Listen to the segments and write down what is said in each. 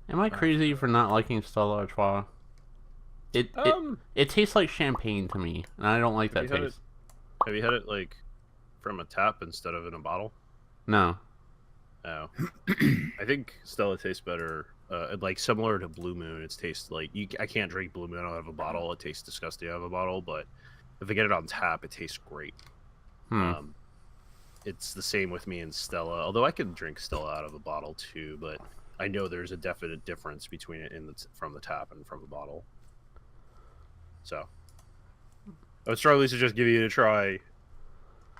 Am I crazy for not liking Stella Artois? It tastes like champagne to me, and I don't like that taste. Have you had it like from a tap instead of in a bottle? No. Oh, I think Stella tastes better. Like similar to Blue Moon, it tastes like I can't drink Blue Moon out of a bottle. It tastes disgusting out of a bottle. But if I get it on tap, it tastes great. It's the same with me and Stella. Although I can drink Stella out of a bottle too, but I know there's a definite difference between it from the tap and from the bottle. So I would strongly suggest giving it a try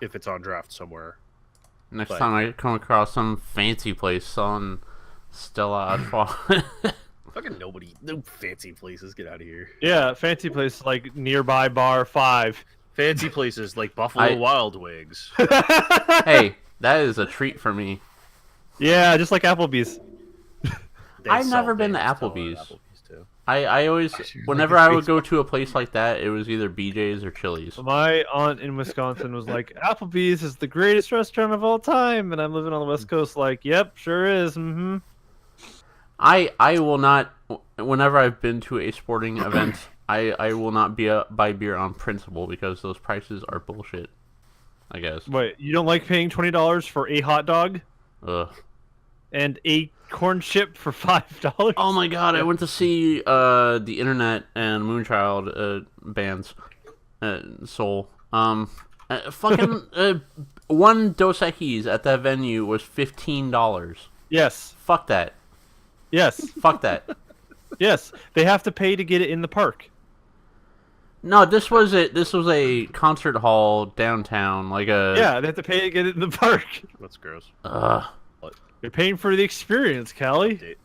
if it's on draft somewhere. Next time I come across some fancy place selling Stella Artois. Fucking no fancy places. Get out of here. Yeah, fancy place like nearby bar 5. Fancy places like Buffalo Wild Wings. Hey, that is a treat for me. Yeah, just like Applebee's. I've never been to Applebee's. I always, whenever I would go to a place like that, it was either BJ's or Chili's. My aunt in Wisconsin was like, Applebee's is the greatest restaurant of all time, and I'm living on the West Coast like, yep, sure is, I will not, whenever I've been to a sporting event, I will not buy beer on principle because those prices are bullshit, I guess. Wait, you don't like paying $20 for a hot dog? Ugh. And a corn chip for $5? Oh my god, I went to see the Internet and Moonchild bands, Soul. Fucking one Dos Equis at that venue was $15. Yes. Fuck that. Yes. Fuck that. Yes, they have to pay to get it in the park. No, this was a concert hall downtown, like a... Yeah, they have to pay to get it in the park. That's gross. You're paying for the experience, Cali.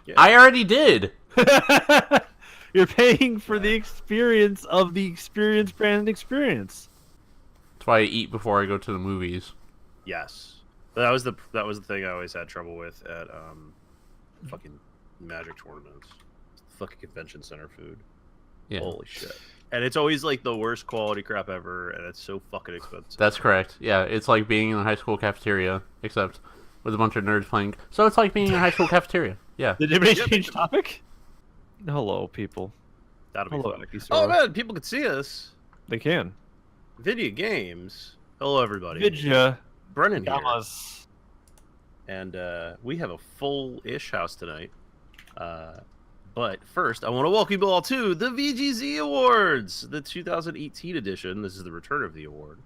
Yeah. I already did. You're paying for the experience of the experience brand experience. That's why I eat before I go to the movies. Yes, that was the thing I always had trouble with at fucking Magic tournaments. Fucking convention center food. Yeah. Holy shit. And it's always like the worst quality crap ever, and it's so fucking expensive. That's correct. Yeah, it's like being in a high school cafeteria, except with a bunch of nerds playing. So it's like being in a high school cafeteria. Yeah. Did anybody change topic? Hello, people. That'll be Hello, fun. Oh man, people can see us. They can. Video games. Hello, everybody. Vidya. Brennan here. Yamas. And we have a full-ish house tonight. But first, I want to welcome you all to the VGZ Awards, the 2018 edition. This is the return of the award.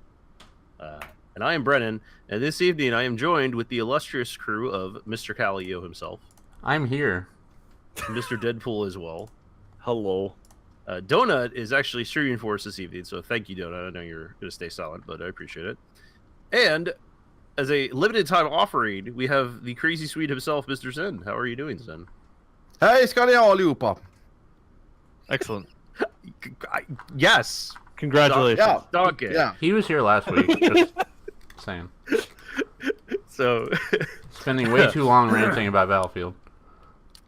And I am Brennan, and this evening I am joined with the illustrious crew of Mr. Calio himself. I'm here. Mr. Deadpool as well. Hello. Donut is actually streaming for us this evening, so thank you, Donut. I know you're going to stay silent, but I appreciate it. And as a limited time offering, we have the crazy Swede himself, Mr. Zen. How are you doing, Zen? Hej ska ni ha allihopa! Excellent. Yes! Congratulations. Yeah. Donkey. Yeah. He was here last week. Just saying. So... Spending way too long ranting about Battlefield.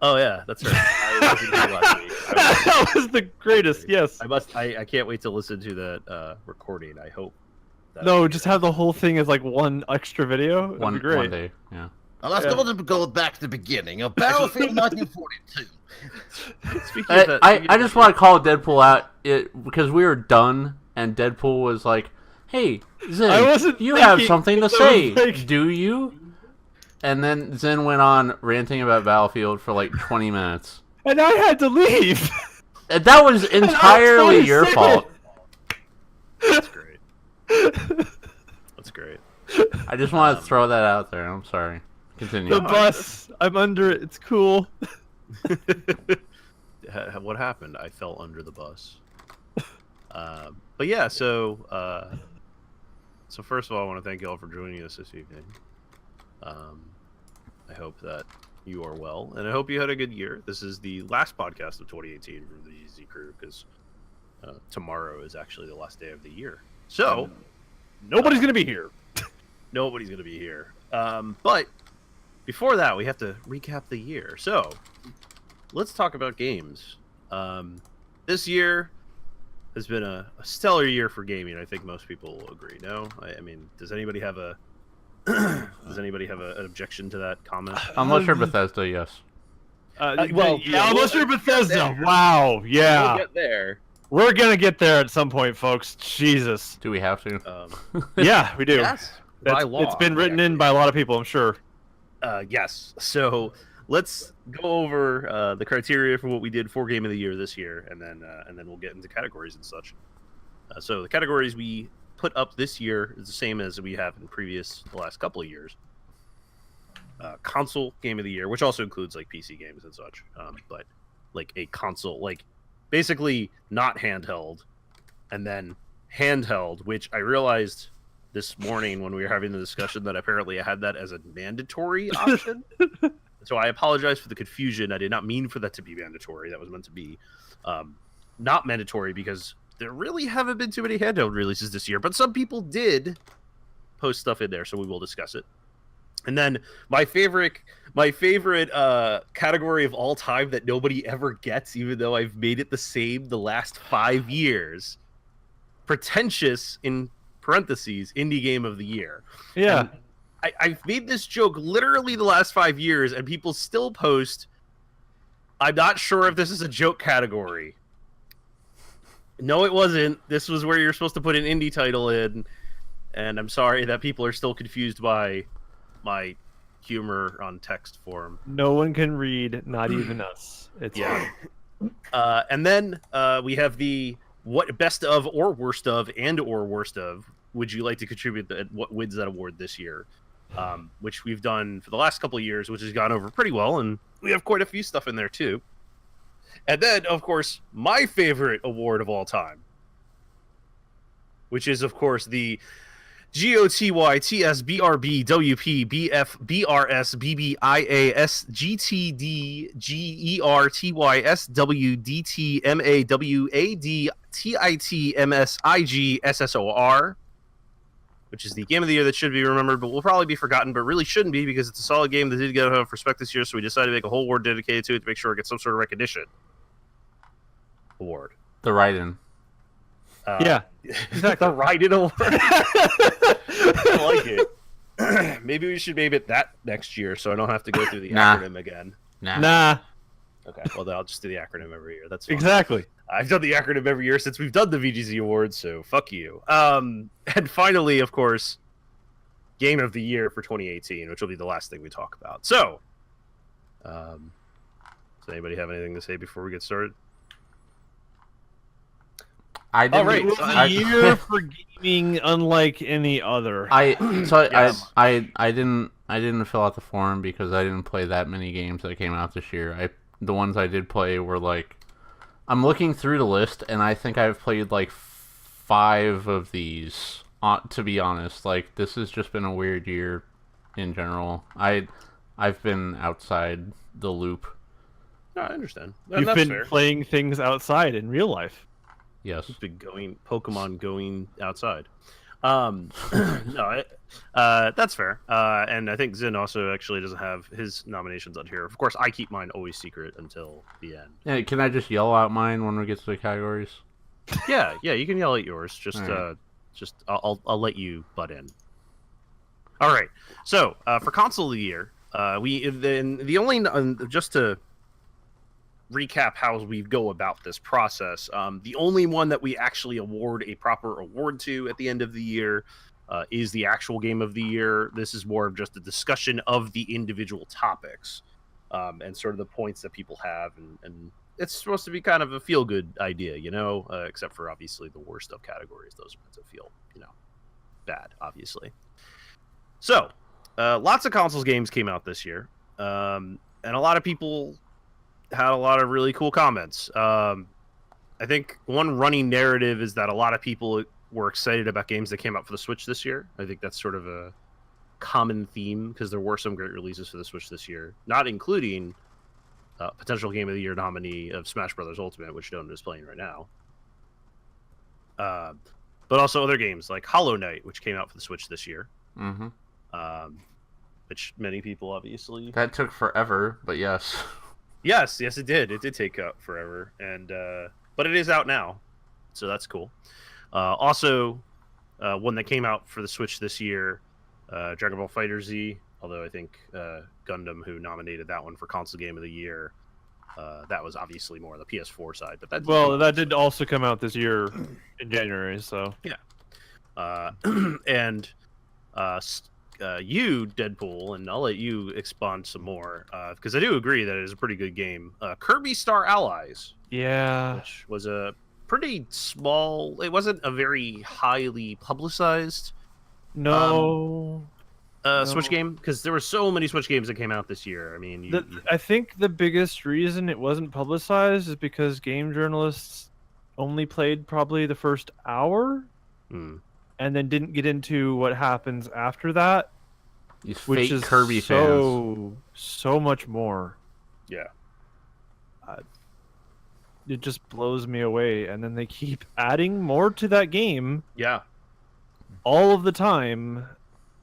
Oh yeah, that's right. I wasn't here last week. That was the greatest, yes. I can't wait to listen to that recording. I hope. No, just have the whole thing as like one extra video. That'd be great. One day, yeah. Well, let's go back to the beginning of Battlefield 1942. I just want to call Deadpool out because we were done, and Deadpool was like, "Hey, Zen, you have something to say, do you?" And then Zen went on ranting about Battlefield for like 20 minutes. And I had to leave. And that was entirely your fault. That's great. That's great. I just want to throw that out there. I'm sorry. Continue. The bus. I'm under it. It's cool. What happened? I fell under the bus. But yeah, so first of all, I want to thank you all for joining us this evening. I hope that you are well, and I hope you had a good year. This is the last podcast of 2018 for the Z Crew, because tomorrow is actually the last day of the year. So nobody's gonna be here. Nobody's gonna be here. But before that, we have to recap the year. So let's talk about games. This year has been a stellar year for gaming. I think most people will agree. No, I mean, does anybody have an objection to that comment? Unless you're Bethesda, yes. Unless you're Bethesda. Wow, yeah. We'll get there. We're gonna get there at some point, folks. Jesus. Do we have to? Yeah, we do. Yes, by law. It's been written in by a lot of people, I'm sure. Yes. So let's go over the criteria for what we did for Game of the Year this year, and then we'll get into categories and such. So the categories we put up this year is the same as we have in the last couple of years. Console Game of the Year, which also includes like PC games and such, but like a console, like basically not handheld, and then handheld, which I realized this morning when we were having the discussion that apparently I had that as a mandatory option. So I apologize for the confusion. I did not mean for that to be mandatory. That was meant to be not mandatory, because there really haven't been too many handheld releases this year, but some people did post stuff in there, so we will discuss it. And then my favorite category of all time that nobody ever gets, even though I've made it the same the last 5 years, pretentious in parentheses indie game of the year. Yeah. And I've made this joke literally the last 5 years, and people still post, I'm not sure if this is a joke category. No, it wasn't. This was where you're supposed to put an indie title in, and I'm sorry that people are still confused by my humor on text form. No one can read, not even us. It's and then we have the what best of or worst of and/or worst of. Would you like to contribute what wins that award this year? Which we've done for the last couple of years, which has gone over pretty well, and we have quite a few stuff in there too. And then, of course, my favorite award of all time, which is, of course, the GOTY TSBRB WP BF BRS BBIAS GTD GERTY SW DT MAWAD TIT MSIG SSOR, which is the game of the year that should be remembered, but will probably be forgotten, but really shouldn't be, because it's a solid game that did get enough respect this year, so we decided to make a whole award dedicated to it to make sure it gets some sort of recognition. Award. The write-in. Yeah. Exactly. The write-in award. I like it. Maybe we should name it that next year, so I don't have to go through the acronym again. Nah. Okay, well then I'll just do the acronym every year. That's fine. Exactly. I've done the acronym every year since we've done the VGZ Awards, so fuck you. And finally, of course, Game of the Year for 2018, which will be the last thing we talk about. So, does anybody have anything to say before we get started? I didn't. It was a year for gaming unlike any other. I didn't fill out the form because I didn't play that many games that came out this year. The ones I did play were like, I'm looking through the list and I think I've played like 5 of these. To be honest, like this has just been a weird year in general. I've been outside the loop. No, I understand. You've been playing things outside in real life. Yes. You've been Pokemon going outside. No, that's fair. And I think Zin also actually doesn't have his nominations on here. Of course, I keep mine always secret until the end. Yeah, can I just yell out mine when we get to the categories? Yeah, you can yell at yours. Just, right. I'll let you butt in. All right. So for console of the year, just to recap how we go about this process, the only one that we actually award a proper award to at the end of the year is the actual game of the year. This is more of just a discussion of the individual topics and sort of the points that people have, and it's supposed to be kind of a feel-good idea, except for obviously the worst of categories. Those are meant to feel, bad, obviously. So, lots of consoles games came out this year, and a lot of people had a lot of really cool comments. I think one running narrative is that a lot of people were excited about games that came out for the Switch this year. I think that's sort of a common theme because there were some great releases for the Switch this year, not including potential Game of the Year nominee of Smash Bros. Ultimate, which Donut is playing right now. But also other games like Hollow Knight, which came out for the Switch this year. Mm-hmm. Which many people obviously... That took forever, but yes. Yes, it did. It did take forever, but it is out now, so that's cool. Also, one that came out for the Switch this year, Dragon Ball FighterZ. Although I think Gundam, who nominated that one for console game of the year. That was obviously more on the PS4 side, but that did also come out this year in January. So yeah, and you, Deadpool, and I'll let you expand some more because I do agree that it is a pretty good game. Kirby Star Allies, which was a pretty small. It wasn't a very highly publicized. Switch game, because there were so many Switch games that came out this year. I mean, I think the biggest reason it wasn't publicized is because game journalists only played probably the first hour, and then didn't get into what happens after that. These which fake is Kirby fans. So much more. Yeah. It just blows me away, and then they keep adding more to that game. Yeah. All of the time.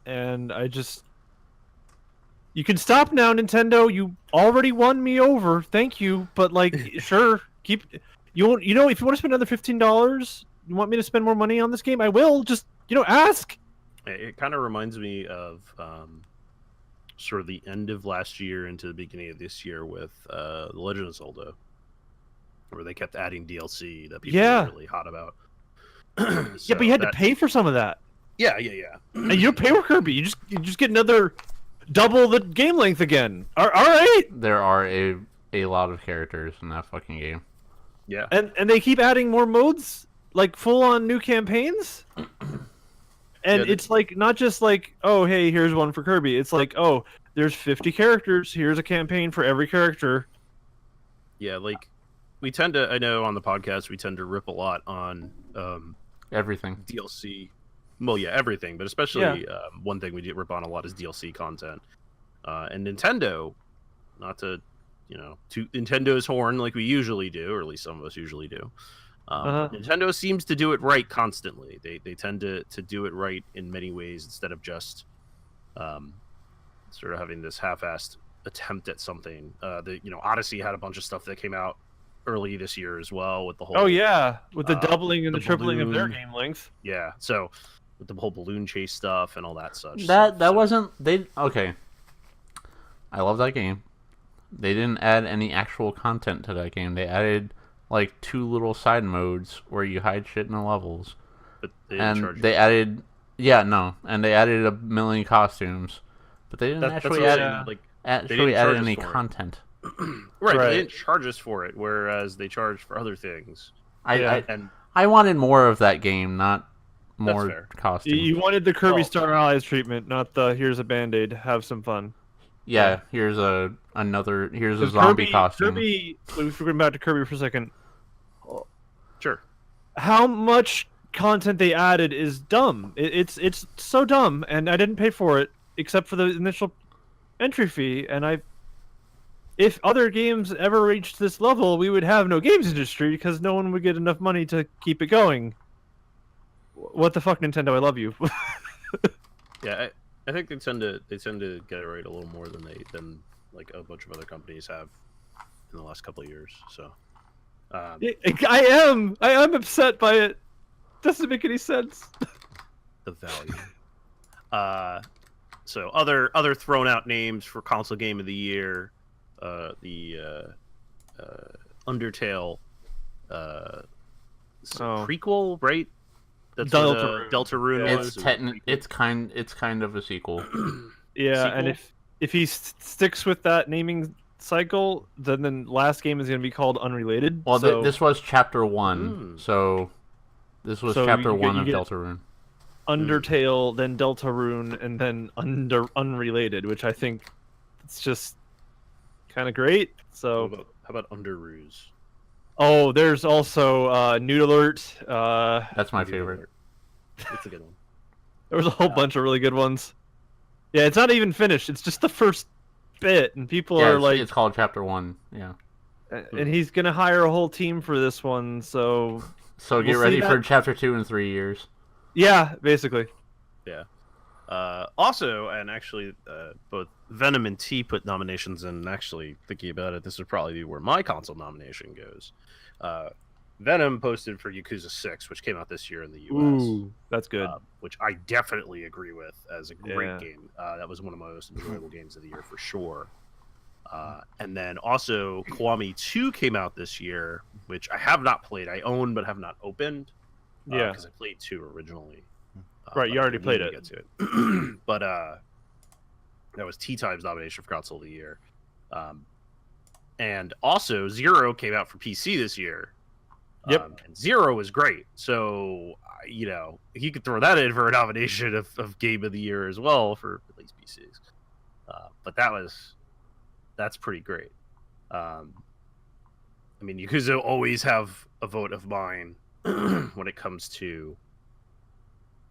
And you can stop now, Nintendo. You already won me over. Thank you. But sure, if you want to spend another $15, you want me to spend more money on this game, I will. Just ask. It kind of reminds me of sort of the end of last year into the beginning of this year with The Legend of Zelda, where they kept adding DLC that people were really hot about. So but you had to pay for some of that. Yeah. And you don't pay for Kirby. You just get another double the game length again. All right. There are a lot of characters in that fucking game. Yeah. And they keep adding more modes, like full on new campaigns. And it's not just oh hey, here's one for Kirby. It's oh, there's 50 characters. Here's a campaign for every character. Yeah, we tend to. I know on the podcast we tend to rip a lot on everything DLC. Well, yeah, everything, but especially one thing we do rip on a lot is DLC content. And Nintendo, not to, toot Nintendo's horn like we usually do, or at least some of us usually do. Nintendo seems to do it right constantly. They tend to do it right in many ways instead of just sort of having this half-assed attempt at something. Odyssey had a bunch of stuff that came out early this year as well with the whole. Oh yeah, with the doubling and the tripling of their game length. Yeah, so. With the whole balloon chase stuff and all that such. Wasn't okay. I love that game. They didn't add any actual content to that game. They added 2 little side modes where you hide shit in the levels. But they added and they added a million costumes, but they didn't actually add any content. Right, they didn't charge us for it, whereas they charged for other things. I wanted more of that game, not more costumes. You wanted the Kirby Star Allies treatment, not the here's a Band-Aid, have some fun. Yeah, here's a zombie costume. Kirby, we're going back to Kirby for a second. Sure. How much content they added is dumb. It's so dumb, and I didn't pay for it except for the initial entry fee. And if other games ever reached this level, we would have no games industry because no one would get enough money to keep it going. What the fuck, Nintendo? I love you. Yeah, I think they tend to get it right a little more than a bunch of other companies have in the last couple of years. So, I am upset by it. Doesn't make any sense. The value. So other thrown out names for console game of the year, the Undertale prequel, right? That's Deltarune. It's kind of a sequel. Yeah, and if he sticks with that naming cycle, then last game is going to be called Unrelated. Well, this was Chapter 1, so this was Chapter 1 of Deltarune. Undertale, then Deltarune, and then Unrelated, which I think it's just kind of great. So how about Underruse? Oh, there's also Nude Alert. That's my favorite. It's a good one. There was a whole bunch of really good ones. Yeah, it's not even finished. It's just the first bit, and people are it's called Chapter 1. Yeah. And he's gonna hire a whole team for this one, so get ready for Chapter 2 in 3 years. Yeah, basically. Yeah. Also, and actually, both Venom and T put nominations in. And actually, thinking about it, this would probably be where my console nomination goes. Venom posted for Yakuza 6, which came out this year in the U.S. Ooh, that's good. Which I definitely agree with as a great game. That was one of my most enjoyable games of the year for sure. And then also Kiwami 2 came out this year, which I have not played. I own but have not opened. Because I played 2 originally. Right, you already played it. Get to it. But that was T-Time's nomination for Console of the Year. And also Zero came out for PC this year. Yep. And Zero was great. So, you could throw that in for a nomination of Game of the Year as well for at least PCs. But that's pretty great. Yakuza always have a vote of mine when it comes to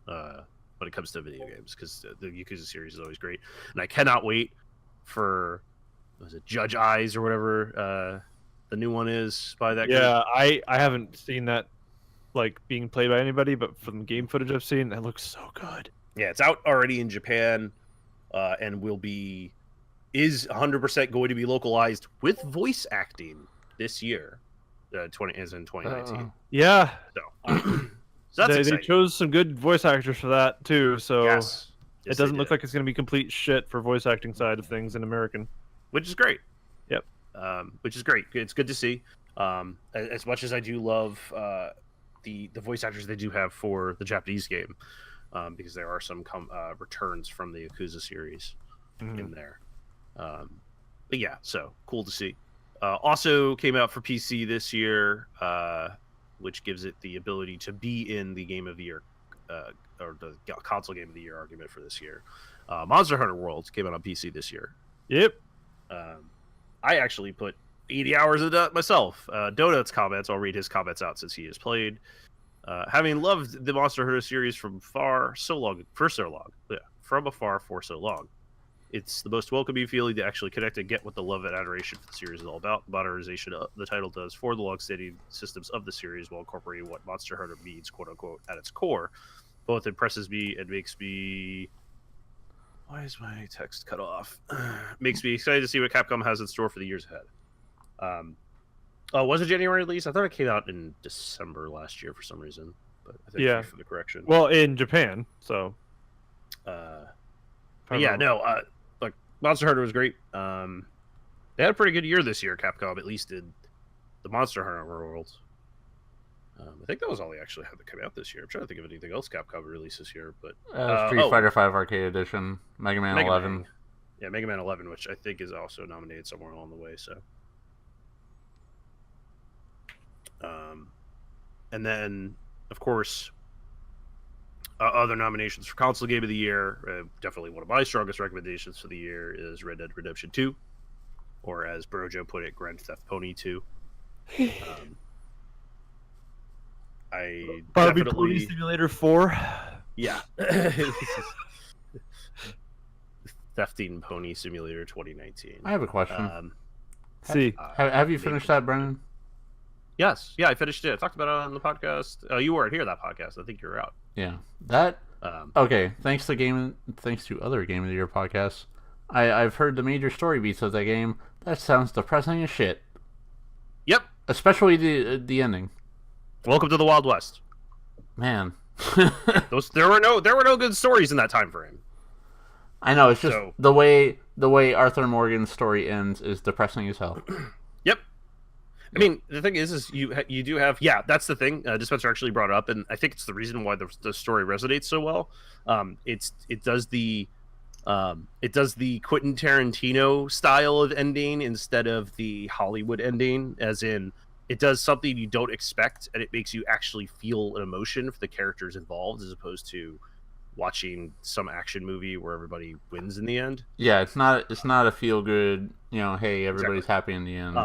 video games, because the Yakuza series is always great, and I cannot wait for Judge Eyes or whatever the new one is by that. Yeah, I haven't seen that being played by anybody, but from the game footage I've seen, that looks so good. Yeah, it's out already in Japan, and is 100% going to be localized with voice acting this year, in 2019. Yeah. So they chose some good voice actors for that too, so yes, it doesn't look like it's going to be complete shit for voice acting side of things in American, which is great. Yep. Which is great. It's good to see. As much as I do love the voice actors they do have for the Japanese game, because there are some returns from the Yakuza series in there. But yeah, so cool to see. Also came out for PC this year, which gives it the ability to be in the Game of the Year, or the console Game of the Year argument for this year. Monster Hunter World came out on PC this year. Yep. I actually put 80 hours into that myself. Donut's comments, I'll read his comments out since he has played. Having loved the Monster Hunter series from afar for so long. It's the most welcoming feeling to actually connect and get what the love and adoration for the series is all about. The modernization the title does for the long-standing systems of the series while incorporating what Monster Hunter means, quote-unquote, at its core. Both impresses me and makes me... Why is my text cut off? Makes me excited to see what Capcom has in store for the years ahead. Was it January release? I thought it came out in December last year for some reason. But I think for the correction. Well, in Japan, so... Monster Hunter was great. They had a pretty good year this year, Capcom, at least in the Monster Hunter world. I think that was all they actually had to come out this year. I'm trying to think of anything else Capcom released this year. But Street Fighter V Arcade Edition, Mega Man 11. Yeah, Mega Man 11, which I think is also nominated somewhere along the way. So, and then, of course, other nominations for Console Game of the Year, definitely one of my strongest recommendations for the year is Red Dead Redemption 2, or as Brojo put it, Grand Theft Pony 2. Barbie Pony Simulator 4. Yeah. Thefting Pony Simulator 2019. I have a question. Have you finished that, Brennan? Yes. Yeah, I finished it. I talked about it on the podcast. You weren't here that podcast. I think you were out. Yeah. That okay. Thanks to other Game of the Year podcasts, I've heard the major story beats of that game. That sounds depressing as shit. Yep. Especially the ending. Welcome to the Wild West. Man. there were no good stories in that time frame. I know, it's just the way Arthur Morgan's story ends is depressing as hell. Yep. I mean, the thing is you do have, that's the thing. Dispenser actually brought up, and I think it's the reason why the story resonates so well. It does the Quentin Tarantino style of ending instead of the Hollywood ending, as in it does something you don't expect, and it makes you actually feel an emotion for the characters involved, as opposed to watching some action movie where everybody wins in the end. Yeah, it's not a feel good, hey, everybody's happy in the end.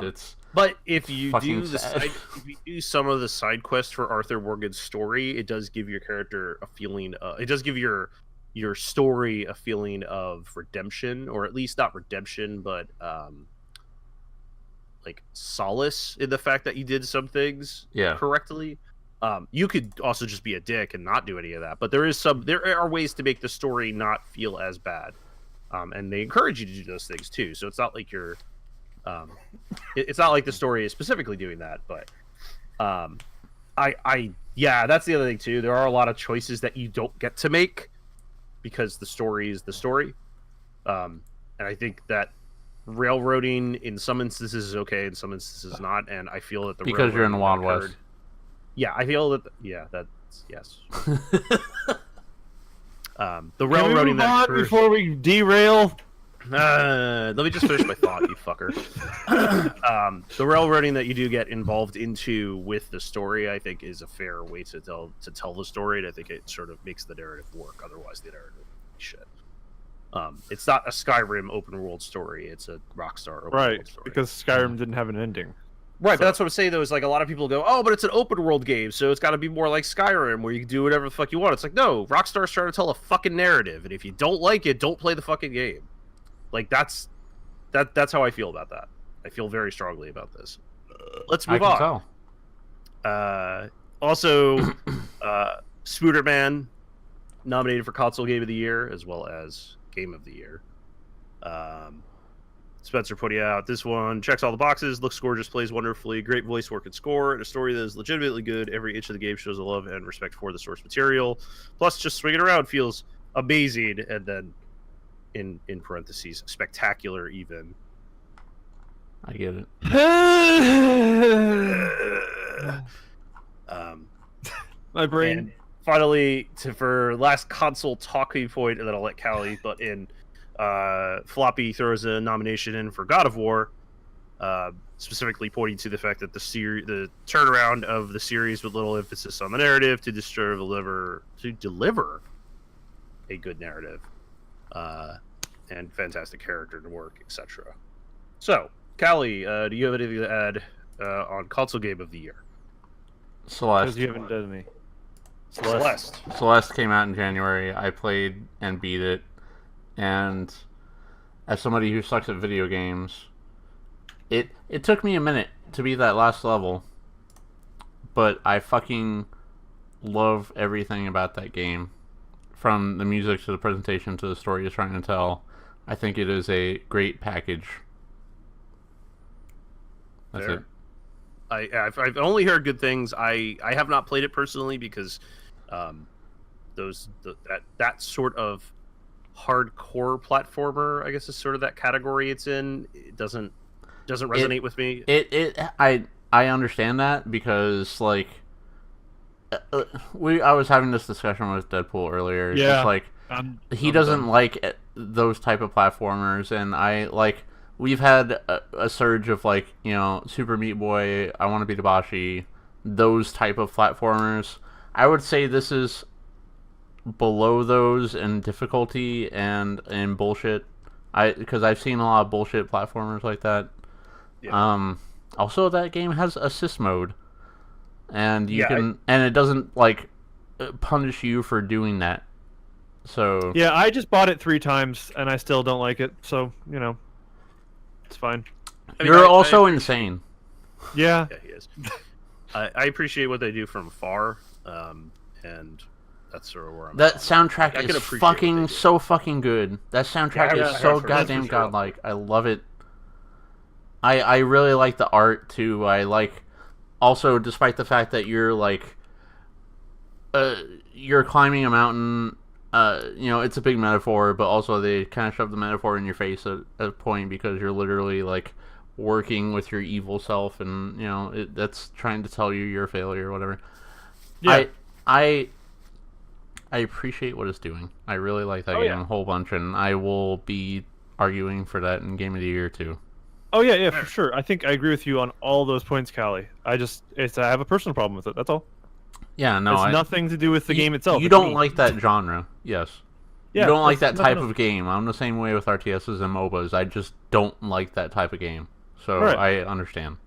But if you do if you do some of the side quests for Arthur Morgan's story, it does give your character a feeling. It does give your story a feeling of redemption, or at least not redemption, but like solace in the fact that you did some things correctly. You could also just be a dick and not do any of that, but there are ways to make the story not feel as bad, and they encourage you to do those things too. So it's not like you're, it's not like the story is specifically doing that, but Yeah, that's the other thing too. There are a lot of choices that you don't get to make because the story is the story. And I think that railroading in some instances is okay, in some instances not. And I feel that because you're in the Wild West. Yeah, I feel that. Yeah, that's yes. The railroading. Can we move on before we derail? Let me just finish my thought, you fucker. The railroading that you do get involved into with the story, I think, is a fair way to tell the story, and I think it sort of makes the narrative work. Otherwise, the narrative is shit. It's not a Skyrim open world story; it's a Rockstar open world story. Because Skyrim didn't have an ending. Right, but that's what I'm saying, though, is like a lot of people go, oh, but it's an open world game, so it's got to be more like Skyrim, where you can do whatever the fuck you want. It's like, no, Rockstar's trying to tell a fucking narrative, and if you don't like it, don't play the fucking game. Like, that's how I feel about that. I feel very strongly about this. Let's move on. Also, Spooderman, nominated for Console Game of the Year, as well as Game of the Year. Spencer putting out this one checks all the boxes, looks gorgeous, plays wonderfully, great voice work and score, and a story that is legitimately good. Every inch of the game shows a love and respect for the source material. Plus, just swinging around feels amazing, and then in parentheses, spectacular even. I get it. My brain. And finally, for last console talking point, and then I'll let Cali butt in. Floppy throws a nomination in for God of War, specifically pointing to the fact that the turnaround of the series with little emphasis on the narrative to deliver a good narrative, and fantastic character to work, etc. So, Callie, do you have anything to add on Console Game of the Year? Celeste. Because you haven't done me. Celeste came out in January. I played and beat it. And as somebody who sucks at video games, it took me a minute to beat that last level, but I fucking love everything about that game, from the music to the presentation to the story it's trying to tell. I think it is a great package. That's Fair. it. I've only heard good things. I have not played it personally because that sort of hardcore platformer, I guess, is sort of that category it's in. It doesn't resonate with me. I understand that because like I was having this discussion with Deadpool earlier. Yeah, it's like he doesn't like those type of platformers, and I like. We've had a surge of like, you know, Super Meat Boy, I Want to Be Dabashi, those type of platformers. I would say this is below those in difficulty and in bullshit. Because I've seen a lot of bullshit platformers like that. Yeah. Also, that game has assist mode, and and it doesn't like punish you for doing that. So yeah, I just bought it 3 times and I still don't like it. So you know, it's fine. I mean, You're also insane. Yeah. Yeah, he is. I appreciate what they do from afar, and that's sort of where I'm. That soundtrack is fucking so fucking good. That soundtrack is so goddamn godlike. I love it. I really like the art too. I like also, despite the fact that you're like you're climbing a mountain. You know, it's a big metaphor, but also they kind of shove the metaphor in your face at a point because you're literally like working with your evil self, and you know that's trying to tell you you're a failure or whatever. Yeah. I appreciate what it's doing. I really like that game a whole bunch, and I will be arguing for that in Game of the Year too. Oh yeah, for sure. I think I agree with you on all those points, Callie. I have a personal problem with it. That's all. Yeah, no, it's nothing to do with the game itself. You don't like that genre, yes. Yeah, you don't like that type of game. I'm the same way with RTSs and MOBAs. I just don't like that type of game. So I understand.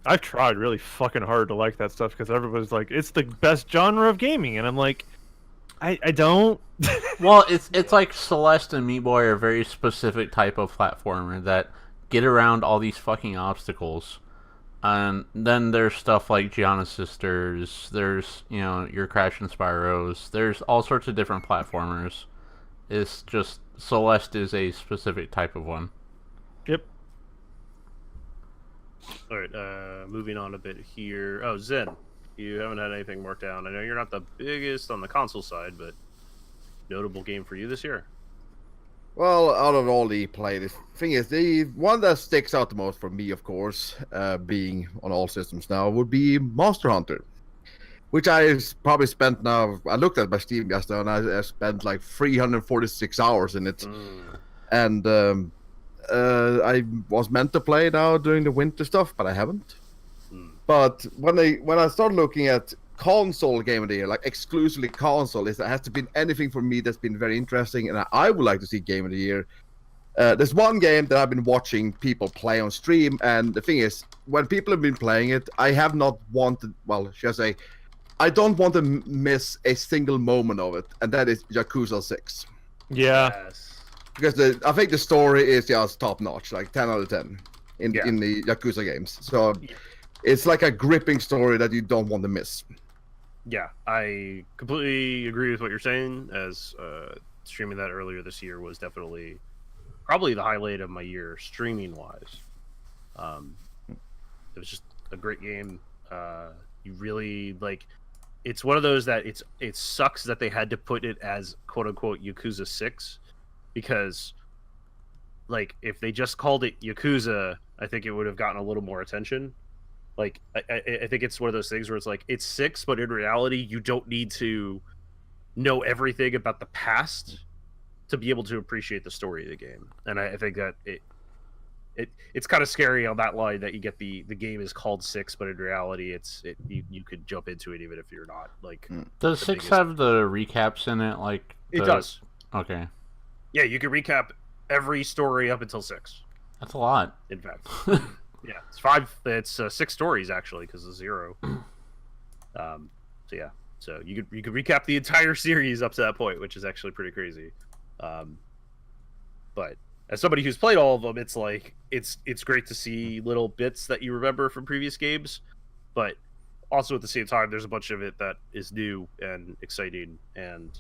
I've tried really fucking hard to like that stuff because everybody's like, it's the best genre of gaming, and I'm like, I don't. Well, it's like Celeste and Meat Boy are a very specific type of platformer that get around all these fucking obstacles. And then there's stuff like Gianna Sisters, there's, you know, your Crash and Spyros, there's all sorts of different platformers. It's just, Celeste is a specific type of one. Yep. All right, moving on a bit here. Oh, Zen, you haven't had anything marked down. I know you're not the biggest on the console side, but notable game for you this year. Well, out of all the play, the thing is, the one that sticks out the most for me, of course, being on all systems now, would be Monster Hunter, which I probably spent now. I looked at my Steam yesterday, and I spent like 346 hours in it. And I was meant to play now during the winter stuff, but I haven't. But when I started looking at console game of the year, like exclusively console, it has to be anything for me that's been very interesting, and I would like to see game of the year. There's one game that I've been watching people play on stream, and the thing is, when people have been playing it, I have not wanted, well, should I say, I don't want to miss a single moment of it, and that is Yakuza 6. Yeah. Yes. Because I think the story is just top notch, like 10 out of 10 in the Yakuza games. So it's like a gripping story that you don't want to miss. Yeah, I completely agree with what you're saying. As streaming that earlier this year was definitely probably the highlight of my year streaming wise. It was just a great game. You really like. It's one of those that it sucks that they had to put it as quote unquote Yakuza 6, because like if they just called it Yakuza, I think it would have gotten a little more attention. Like I think it's one of those things where it's like it's 6, but in reality you don't need to know everything about the past to be able to appreciate the story of the game. And I think that it's kind of scary on that line that you get the game is called 6, but in reality you could jump into it even if you're not like. Does 6 have the recaps in it? Like it does. Okay. Yeah, you can recap every story up until 6. That's a lot. In fact. Yeah, it's 5. It's 6 stories actually because of 0. So yeah, so you could recap the entire series up to that point, which is actually pretty crazy. But as somebody who's played all of them, it's like it's great to see little bits that you remember from previous games, but also at the same time, there's a bunch of it that is new and exciting, and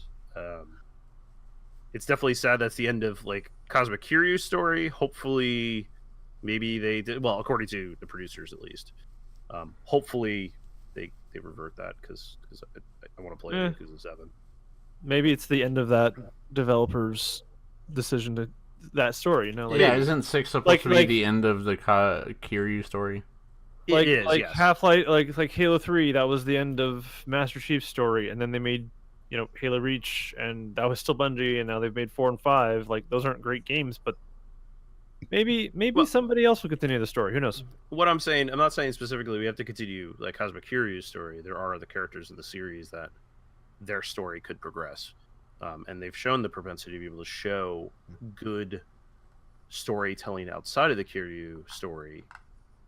it's definitely sad that's the end of like Cosmic Kiryu's story. Hopefully. Maybe they did well, according to the producers at least. Hopefully, they revert that because I want to play Yakuza 7. Maybe it's the end of that developer's decision to that story. You know, like, yeah, isn't 6 supposed to be the end of the Kiryu story? Like it is, like yes. Half-Life, like Halo 3, that was the end of Master Chief's story, and then they made Halo Reach, and that was still Bungie, and now they've made 4 and 5. Like those aren't great games, but. Maybe somebody else will continue the story. Who knows? What I'm saying, I'm not saying specifically we have to continue like Cosmic Kiryu's story. There are other characters in the series that their story could progress, and they've shown the propensity to be able to show good storytelling outside of the Kiryu story,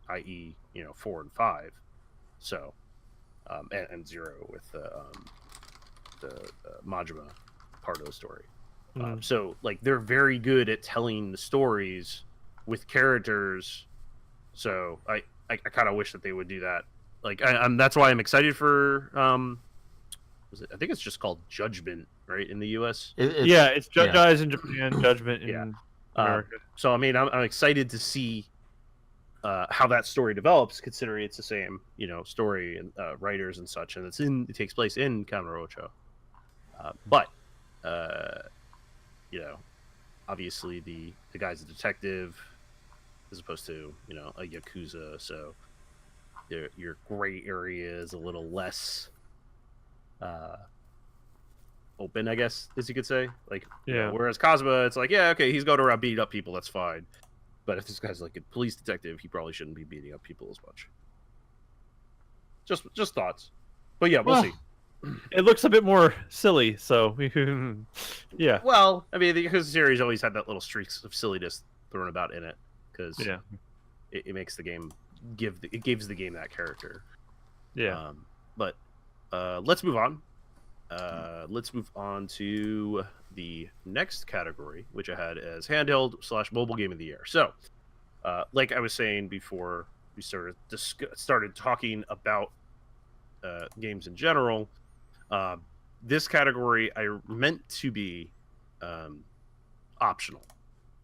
i.e., 4 and 5. So, and 0 with the Majima part of the story. So like they're very good at telling the stories with characters, so I kind of wish that they would do that. Like that's why I'm excited for I think it's just called Judgment, right, in the U.S. It's Judge in Japan, Judgment in America. So I mean I'm excited to see how that story develops, considering it's the same story and writers and such, and it takes place in Kamurocho, but obviously the guy's a detective as opposed to a Yakuza, so your gray area is a little less open, I guess, as you could say. Like, whereas Kazuma, it's like, yeah, okay, he's going around beating up people, that's fine. But if this guy's like a police detective, he probably shouldn't be beating up people as much. Just thoughts. But yeah, we'll see. It looks a bit more silly, so yeah. Well, I mean, the Yakuza series always had that little streaks of silliness thrown about in it, because it makes the game gives the game that character. Yeah. But let's move on. Let's move on to the next category, which I had as handheld / mobile game of the year. So, like I was saying before we started talking about games in general, this category I meant to be optional.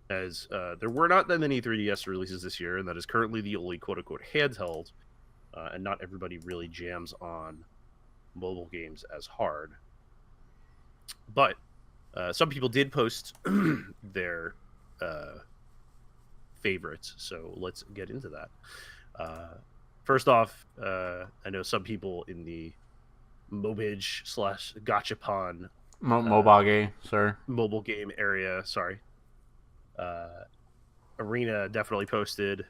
as there were not that many 3DS releases this year, and that is currently the only quote-unquote handheld, and not everybody really jams on mobile games as hard. But some people did post their favorites, so let's get into that. First off, I know some people in the Mobage/Gachapon mobile game, sir. Mobile game area, sorry. Arena definitely posted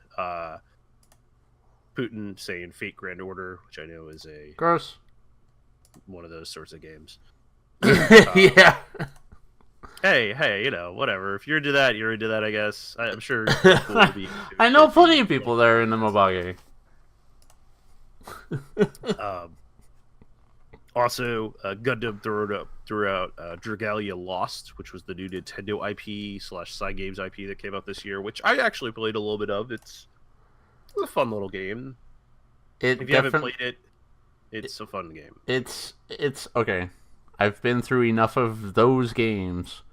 Putin saying Fate Grand Order, which I know is a gross one of those sorts of games. Yeah. Hey, you know, whatever. If you're into that, you're into that, I guess. I'm sure. Cool I know plenty of people that are in the mobile game. Also, Gundam threw out Dragalia Lost, which was the new Nintendo IP/Side Games IP that came out this year, which I actually played a little bit of. It's a fun little game. If you haven't played it, it's a fun game. It's okay. I've been through enough of those games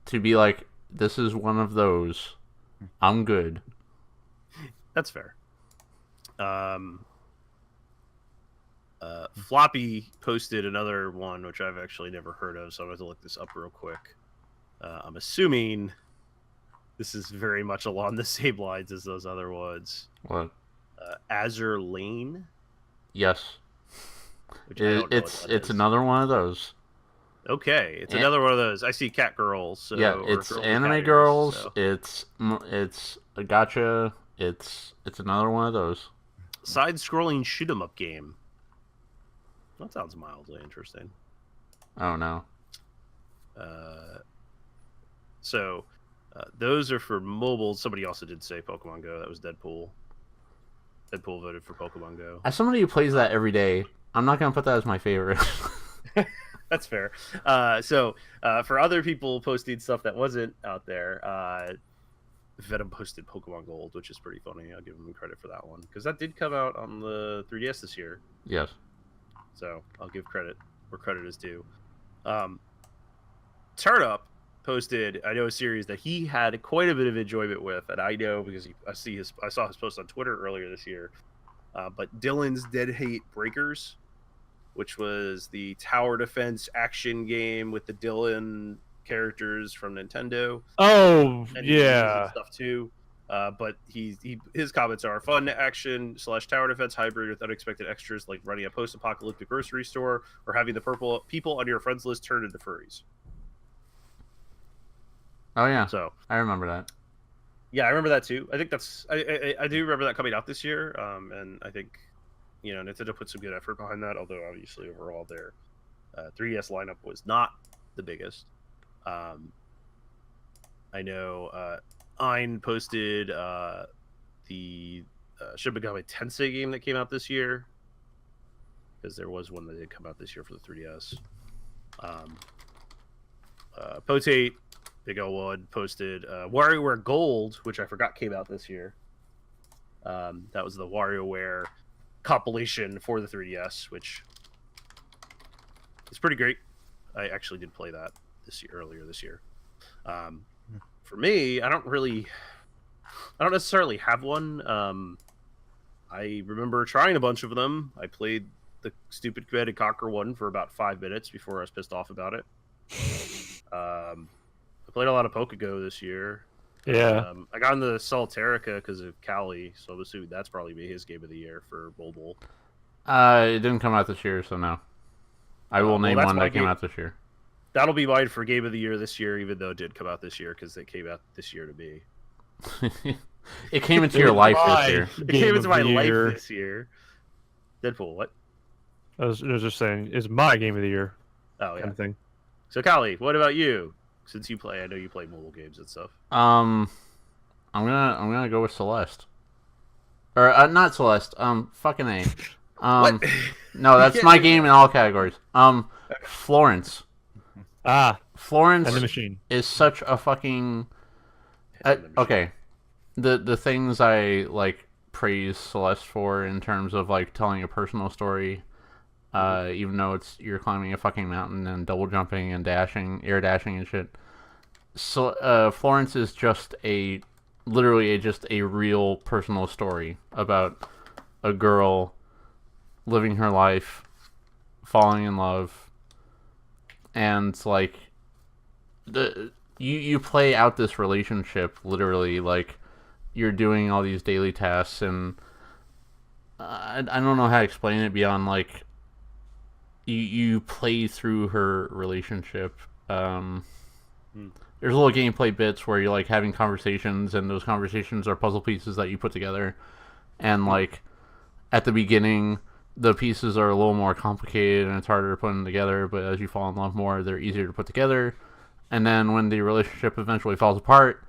to be like, this is one of those. I'm good. That's fair. Floppy posted another one, which I've actually never heard of, so I'm going to look this up real quick. I'm assuming this is very much along the same lines as those other ones. What? Azure Lane? Yes. It's another one of those. Okay, it's another one of those. I see cat girls. So, yeah, it's anime girls. So. It's a gacha. It's another one of those. Side-scrolling shoot-'em-up game. That sounds mildly interesting. Oh no. So those are for mobile. Somebody also did say Pokemon Go. That was Deadpool. Deadpool voted for Pokemon Go. As somebody who plays that every day, I'm not gonna put that as my favorite. That's fair. So for other people posting stuff that wasn't out there, Venom posted Pokemon Gold, which is pretty funny. I'll give him credit for that one because that did come out on the 3DS this year. Yes. So I'll give credit where credit is due. Turnup posted, I know, a series that he had quite a bit of enjoyment with, and I know because I saw his post on Twitter earlier this year. But Dylan's Dead Hate Breakers, which was the tower defense action game with the Dylan characters from Nintendo. Oh, and yeah, stuff too. But his comments are fun action/tower defense hybrid with unexpected extras like running a post-apocalyptic grocery store or having the people on your friends list turn into furries. Oh yeah, so I remember that. Yeah, I remember that too. I think I do remember that coming out this year. And I think Nintendo put some good effort behind that. Although obviously overall their 3DS lineup was not the biggest. I know. Ein posted the Shin Megami Tensei game that came out this year, because there was one that did come out this year for the 3DS. Potate, Big L One, posted WarioWare Gold, which I forgot came out this year. That was the WarioWare compilation for the 3DS, which is pretty great. I actually did play that earlier this year. For me, I don't necessarily have one. I remember trying a bunch of them. I played the stupid Command & Conquer one for about 5 minutes before I was pissed off about it. I played a lot of Pokégo this year. Yeah. I got into Solitairica because of Cali, so I'm assuming that's probably be his game of the year for mobile. It didn't come out this year, so no. I will name one that came out this year. That'll be mine for Game of the Year this year, even though it did come out this year, because it came out this year to me. It came into your life this year. It came into my life this year. Deadpool, what? I was just saying, it's my Game of the Year. Oh, yeah. Kind of thing. So, Cali, what about you? Since you play, I know you play mobile games and stuff. I'm gonna go with Celeste. Or not Celeste. Fucking A. What? No, that's my game in all categories. Florence. Florence and the Machine is such a fucking. Okay, the things I like praise Celeste for in terms of like telling a personal story, even though you're climbing a fucking mountain and double jumping and dashing, air dashing and shit. Florence is just literally just a real personal story about a girl living her life, falling in love, and like you play out this relationship literally, like you're doing all these daily tasks, and I don't know how to explain it beyond like you play through her relationship. There's little gameplay bits where you're like having conversations, and those conversations are puzzle pieces that you put together, and like at the beginning the pieces are a little more complicated and it's harder to put them together, but as you fall in love more, they're easier to put together. And then when the relationship eventually falls apart,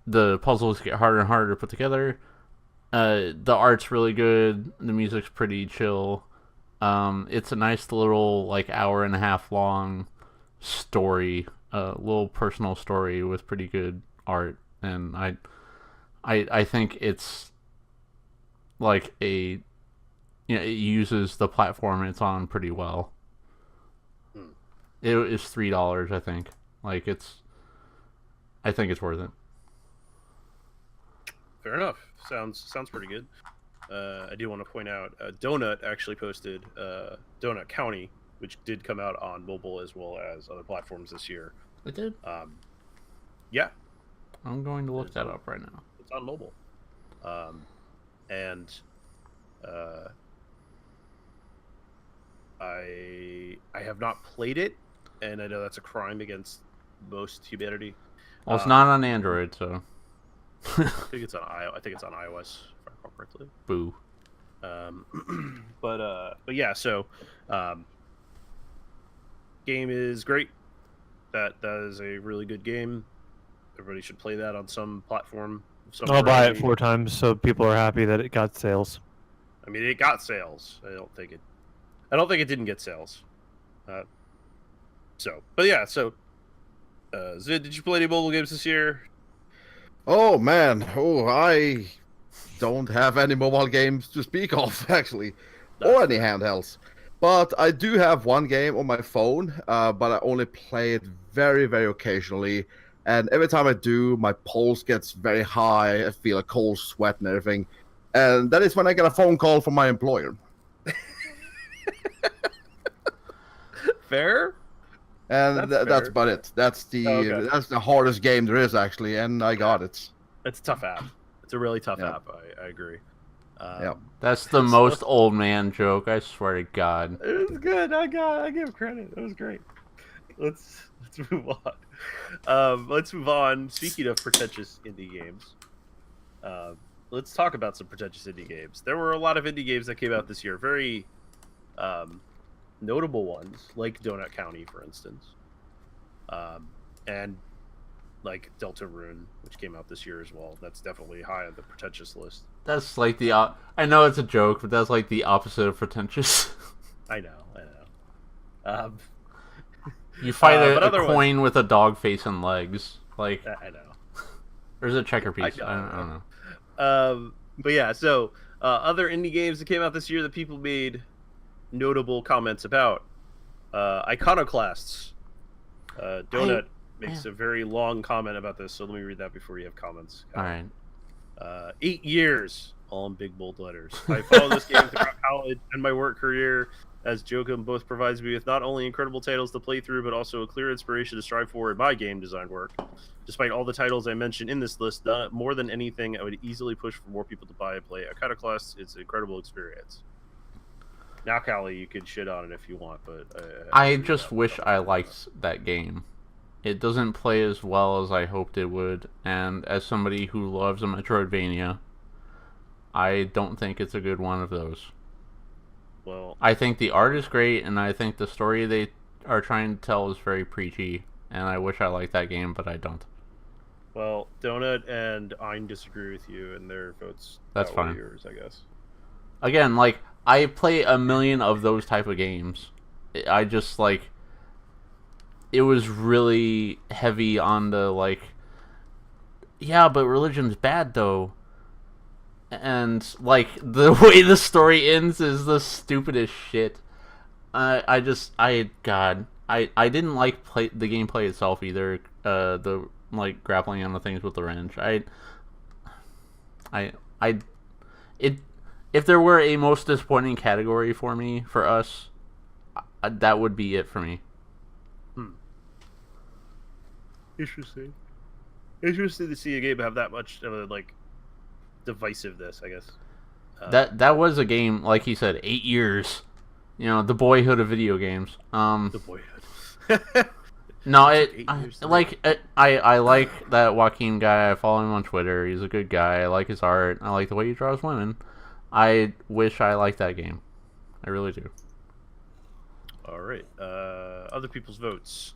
the puzzles get harder and harder to put together. The art's really good. The music's pretty chill. It's a nice little like hour and a half long story, little personal story with pretty good art, and I think it's like it uses the platform it's on pretty well. It is $3, I think. Like I think it's worth it. Fair enough. Sounds pretty good. I do want to point out, Donut actually posted Donut County, which did come out on mobile as well as other platforms this year. It did? Yeah. I'm going to look that up right now. It's on mobile. And I have not played it, and I know that's a crime against most humanity. Well, it's not on Android, so. I think it's on iOS, if I recall correctly. Boo. But yeah, so game is great. That is a really good game. Everybody should play that on some platform. I'll buy it 4 times so people are happy that it got sales. I mean, it got sales. I don't think it didn't get sales. But yeah, so Zid, did you play any mobile games this year? Oh man, I don't have any mobile games to speak of actually, or any handhelds. But I do have one game on my phone, but I only play it very, very occasionally. And every time I do, my pulse gets very high. I feel a cold sweat and everything. And that is when I get a phone call from my employer. Fair. And that's about it. That's the hardest game there is actually, and I got it. It's a tough app. It's a really tough app. I agree. Yeah. That's the most old man joke, I swear to God. It was good. I give credit. It was great. Let's move on. Let's move on. Speaking of pretentious indie games, let's talk about some pretentious indie games. There were a lot of indie games that came out this year. Very notable ones, like Donut County, for instance, and like Deltarune, which came out this year as well. That's definitely high on the pretentious list. That's like the I know it's a joke, but that's like the opposite of pretentious. I know. You fight a coin with a dog face and legs. Like I know. There's a checker piece. I don't know. But yeah, so other indie games that came out this year that people made notable comments about. Iconoclasts. Donut makes a very long comment about this, so let me read that before you have comments. All right. 8 years, all in big bold letters. I followed this game throughout college and my work career, as Jokum both provides me with not only incredible titles to play through, but also a clear inspiration to strive for in my game design work. Despite all the titles I mentioned in this list, more than anything, I would easily push for more people to buy and play Iconoclast. It's an incredible experience. Now, Cali, you could shit on it if you want, but I just wish I liked that game. It doesn't play as well as I hoped it would, and as somebody who loves a Metroidvania, I don't think it's a good one of those. Well, I think the art is great, and I think the story they are trying to tell is very preachy, and I wish I liked that game, but I don't. Well, Donut and Ein disagree with you, and their votes That's fine. Yours, I guess. Again, like, I play a million of those type of games. I just, like, it was really heavy on the, like, yeah, but religion's bad, though. And, like, the way the story ends is the stupidest shit. God, I didn't like the gameplay itself either. The like grappling onto things with the wrench. If there were a most disappointing category for us, that would be it for me. Interesting. Interesting to see a game have that much of a like divisiveness, I guess. That was a game, like he said, 8 years. You know, the boyhood of video games. The boyhood. No, I like that Joaquin guy. I follow him on Twitter. He's a good guy. I like his art. I like the way he draws women. I wish I liked that game. I really do. All right. Other people's votes.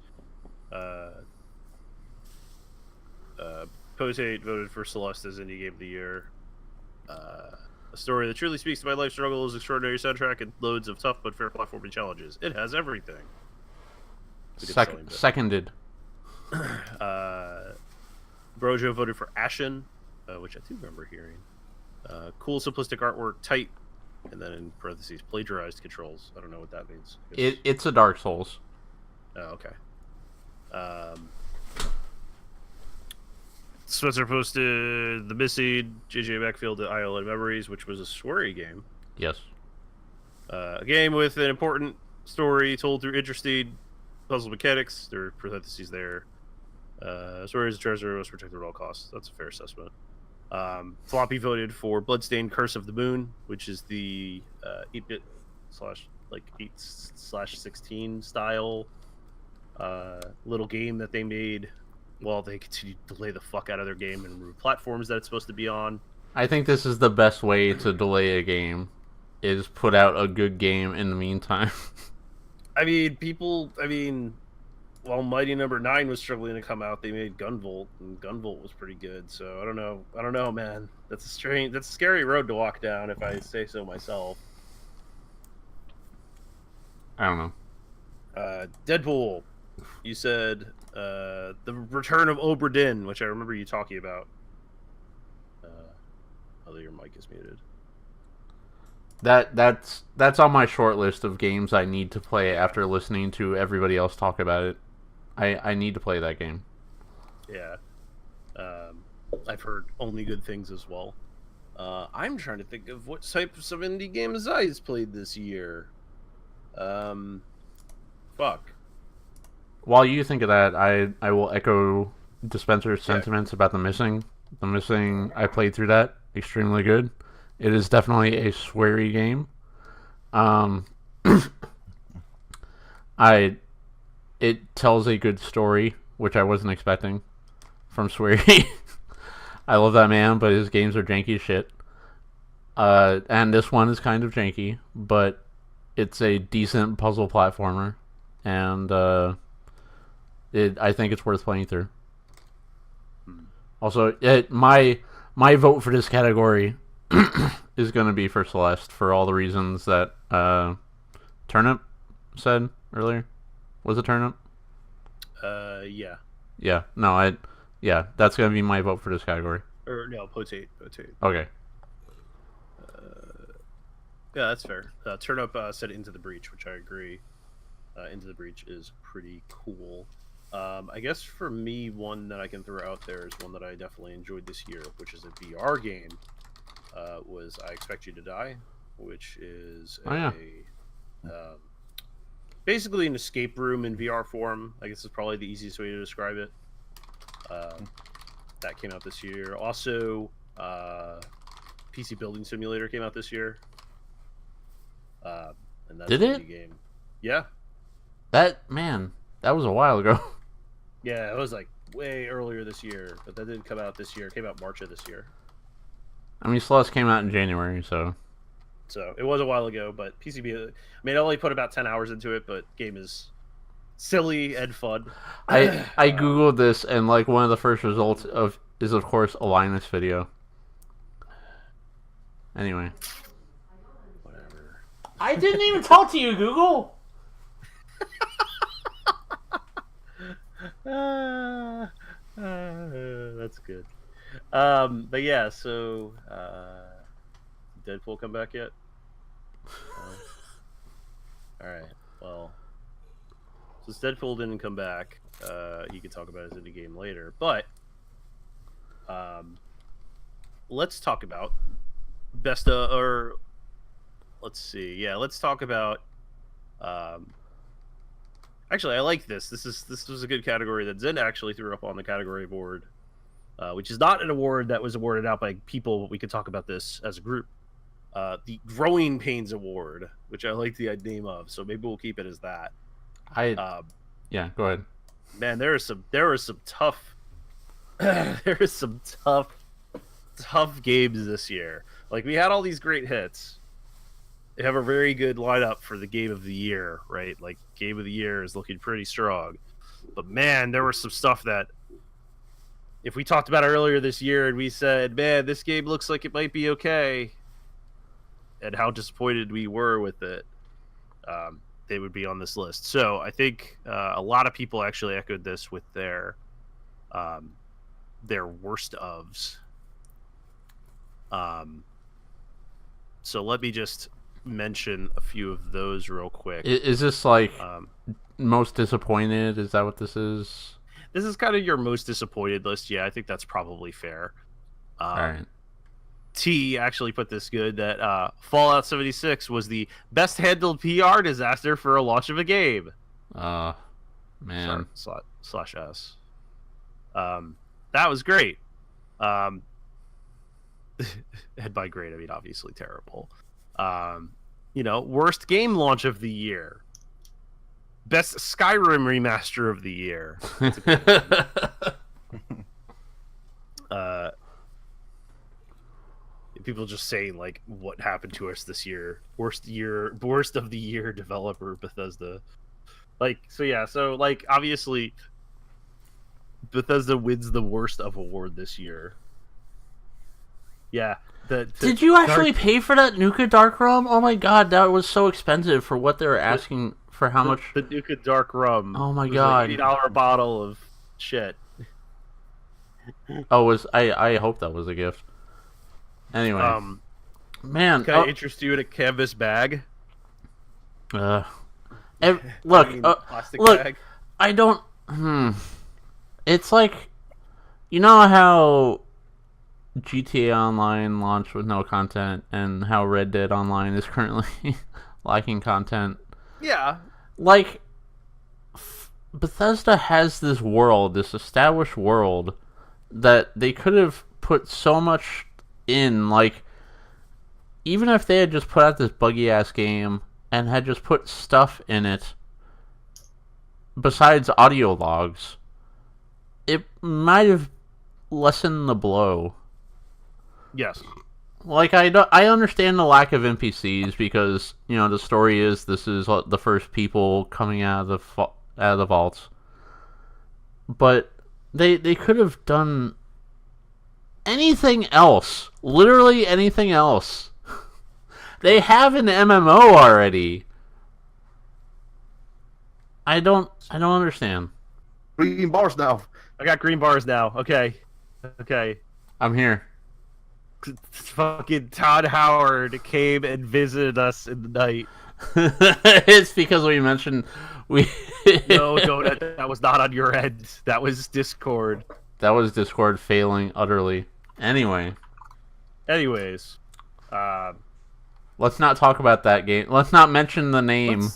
Potate voted for Celeste as Indie Game of the Year. A story that truly speaks to my life struggles, extraordinary soundtrack, and loads of tough but fair platforming challenges. It has everything. Seconded. Brojo voted for Ashen, which I do remember hearing. Cool, simplistic artwork, tight, and then in parentheses, plagiarized controls. I don't know what that means. It's a Dark Souls. Oh, okay. Spencer posted The Missing, JJ Backfield at Island Memories, which was a sweary game. Yes. A game with an important story told through interesting puzzle mechanics. There are parentheses there. Sweary is a treasure, was protected at all costs. That's a fair assessment. Floppy voted for Bloodstained Curse of the Moon, which is the 8-bit / 8/16 style little game that they made while they continue to delay the fuck out of their game and remove platforms that it's supposed to be on. I think this is the best way to delay a game, is put out a good game in the meantime. I mean, while Mighty Number 9 was struggling to come out, they made Gunvolt, and Gunvolt was pretty good. So I don't know, man. That's a scary road to walk down, if I say so myself. I don't know. Deadpool. You said the return of Obra Dinn, which I remember you talking about. Although your mic is muted. That's on my short list of games I need to play after listening to everybody else talk about it. I need to play that game. Yeah. I've heard only good things as well. I'm trying to think of what types of indie games I've played this year. Fuck. While you think of that, I will echo Dispenser's sentiments about The Missing. The Missing, I played through that. Extremely good. It is definitely a sweary game. It tells a good story, which I wasn't expecting from Sweary. I love that man, but his games are janky as shit. And this one is kind of janky, but it's a decent puzzle platformer, and I think it's worth playing through. Also, my vote for this category is going to be for Celeste for all the reasons that Turnip said earlier. Was it Turnip? Yeah. Yeah. No, that's going to be my vote for this category. Or no, Potate. Okay. Yeah, that's fair. Turnip said Into the Breach, which I agree. Into the Breach is pretty cool. I guess for me, one that I can throw out there is one that I definitely enjoyed this year, which is a VR game. Was I Expect You to Die, which is basically an escape room in VR form. I guess is probably the easiest way to describe it. That came out this year. Also, PC Building Simulator came out this year. And that's Did a it? game. Yeah. That was a while ago. Yeah, it was like way earlier this year, but that didn't come out this year. It came out March of this year. I mean, Celeste came out in January, so it was a while ago. But PCB, I mean, I only put about 10 hours into it, but game is silly and fun. I googled this, and like one of the first results is of course a Linus video. Anyway, whatever. I didn't even talk to you, Google. That's good. But yeah, so Deadpool come back yet? All right. Well, Since Deadpool didn't come back, he could talk about his indie game later. But let's talk about let's see. Yeah, let's talk about. Actually, I like this. This was a good category that Zen actually threw up on the category board, which is not an award that was awarded out by people, but we could talk about this as a group. The Growing Pains Award, which I like the name of, so maybe we'll keep it as that. Yeah, go ahead. Man, there are some tough tough games this year. Like, we had all these great hits. They have a very good lineup for the game of the year, right? Like, game of the year is looking pretty strong. But man, there was some stuff that if we talked about it earlier this year and we said, man, this game looks like it might be okay, and how disappointed we were with it, they would be on this list. So I think a lot of people actually echoed this with their worst ofs. So let me just mention a few of those real quick. Is this like most disappointed? Is that what this is? This is kind of your most disappointed list. Yeah, I think that's probably fair. All right. T actually put this good that Fallout 76 was the best handled PR disaster for a launch of a game. Man. Slash S. That was great. And by great, I mean obviously terrible. Worst game launch of the year. Best Skyrim remaster of the year. That's a good one. People just saying like, what happened to us this year? Worst of the year developer Bethesda. So obviously Bethesda wins the worst of award this year. Yeah. Did you actually pay for that Nuka Dark Rum? Oh my god, that was so expensive for what they were asking for. How much? The Nuka Dark Rum. Oh my god, like $80 bottle of shit. Oh, I hope that was a gift. Anyway, man, can I interest you in a canvas bag? Look, plastic bag. I don't. It's like, you know how GTA Online launched with no content, and how Red Dead Online is currently lacking content. Yeah. Like, Bethesda has this world, this established world, that they could have put so much in. Like, even if they had just put out this buggy-ass game and had just put stuff in it besides audio logs, it might have lessened the blow. Yes. Like, I understand the lack of NPCs because, the story is this is the first people coming out of the vaults. But they could have done anything else. Literally anything else. They have an MMO already. I don't understand. Green bars now. I got green bars now. Okay. I'm here. Fucking Todd Howard came and visited us in the night. It's because we mentioned No, that was not on your end. That was Discord. That was Discord failing utterly. Anyways, let's not talk about that game. Let's not mention the name.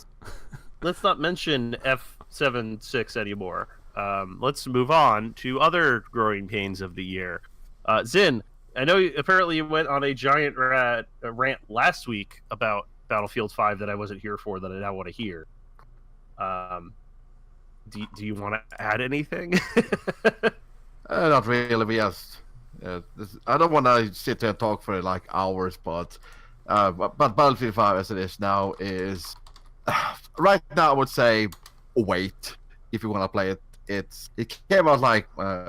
Let's not mention F76 anymore. Let's move on to other growing pains of the year. Zin, I know apparently you went on a giant rant last week about Battlefield 5 that I wasn't here for, that I now want to hear. Do you want to add anything? Not really. Yes. I don't want to sit there and talk for like hours, but Battlefield 5 as it is now is right now I would say wait if you want to play it. It came out like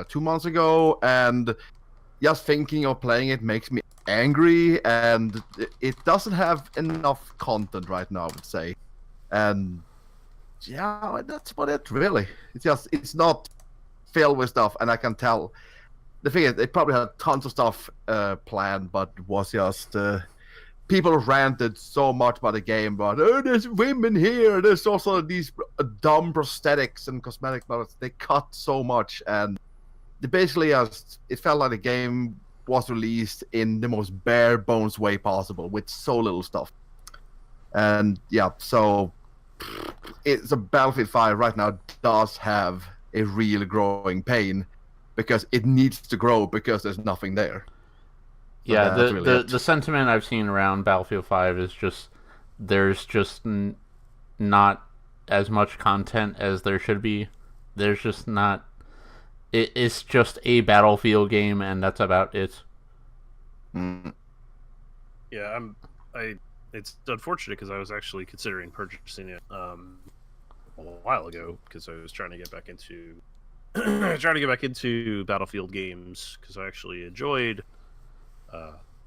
2 months ago, and just thinking of playing it makes me angry, and it doesn't have enough content right now, I would say. And yeah, that's about it, really. It's not filled with stuff, and I can tell. The thing is, they probably had tons of stuff planned, but it was just people ranted so much about the game, but there's women here. There's also these dumb prosthetics and cosmetic products. They cut so much, and they basically it felt like the game was released in the most bare bones way possible with so little stuff. And yeah, so it's a Battlefield 5 right now does have a real growing pain because it needs to grow because there's nothing there. So yeah, the sentiment I've seen around Battlefield 5 is just there's just not as much content as there should be. There's just not. It's just a Battlefield game, and that's about it. Mm. Yeah, it's unfortunate because I was actually considering purchasing it a while ago because I was trying to get back into Battlefield games because I actually enjoyed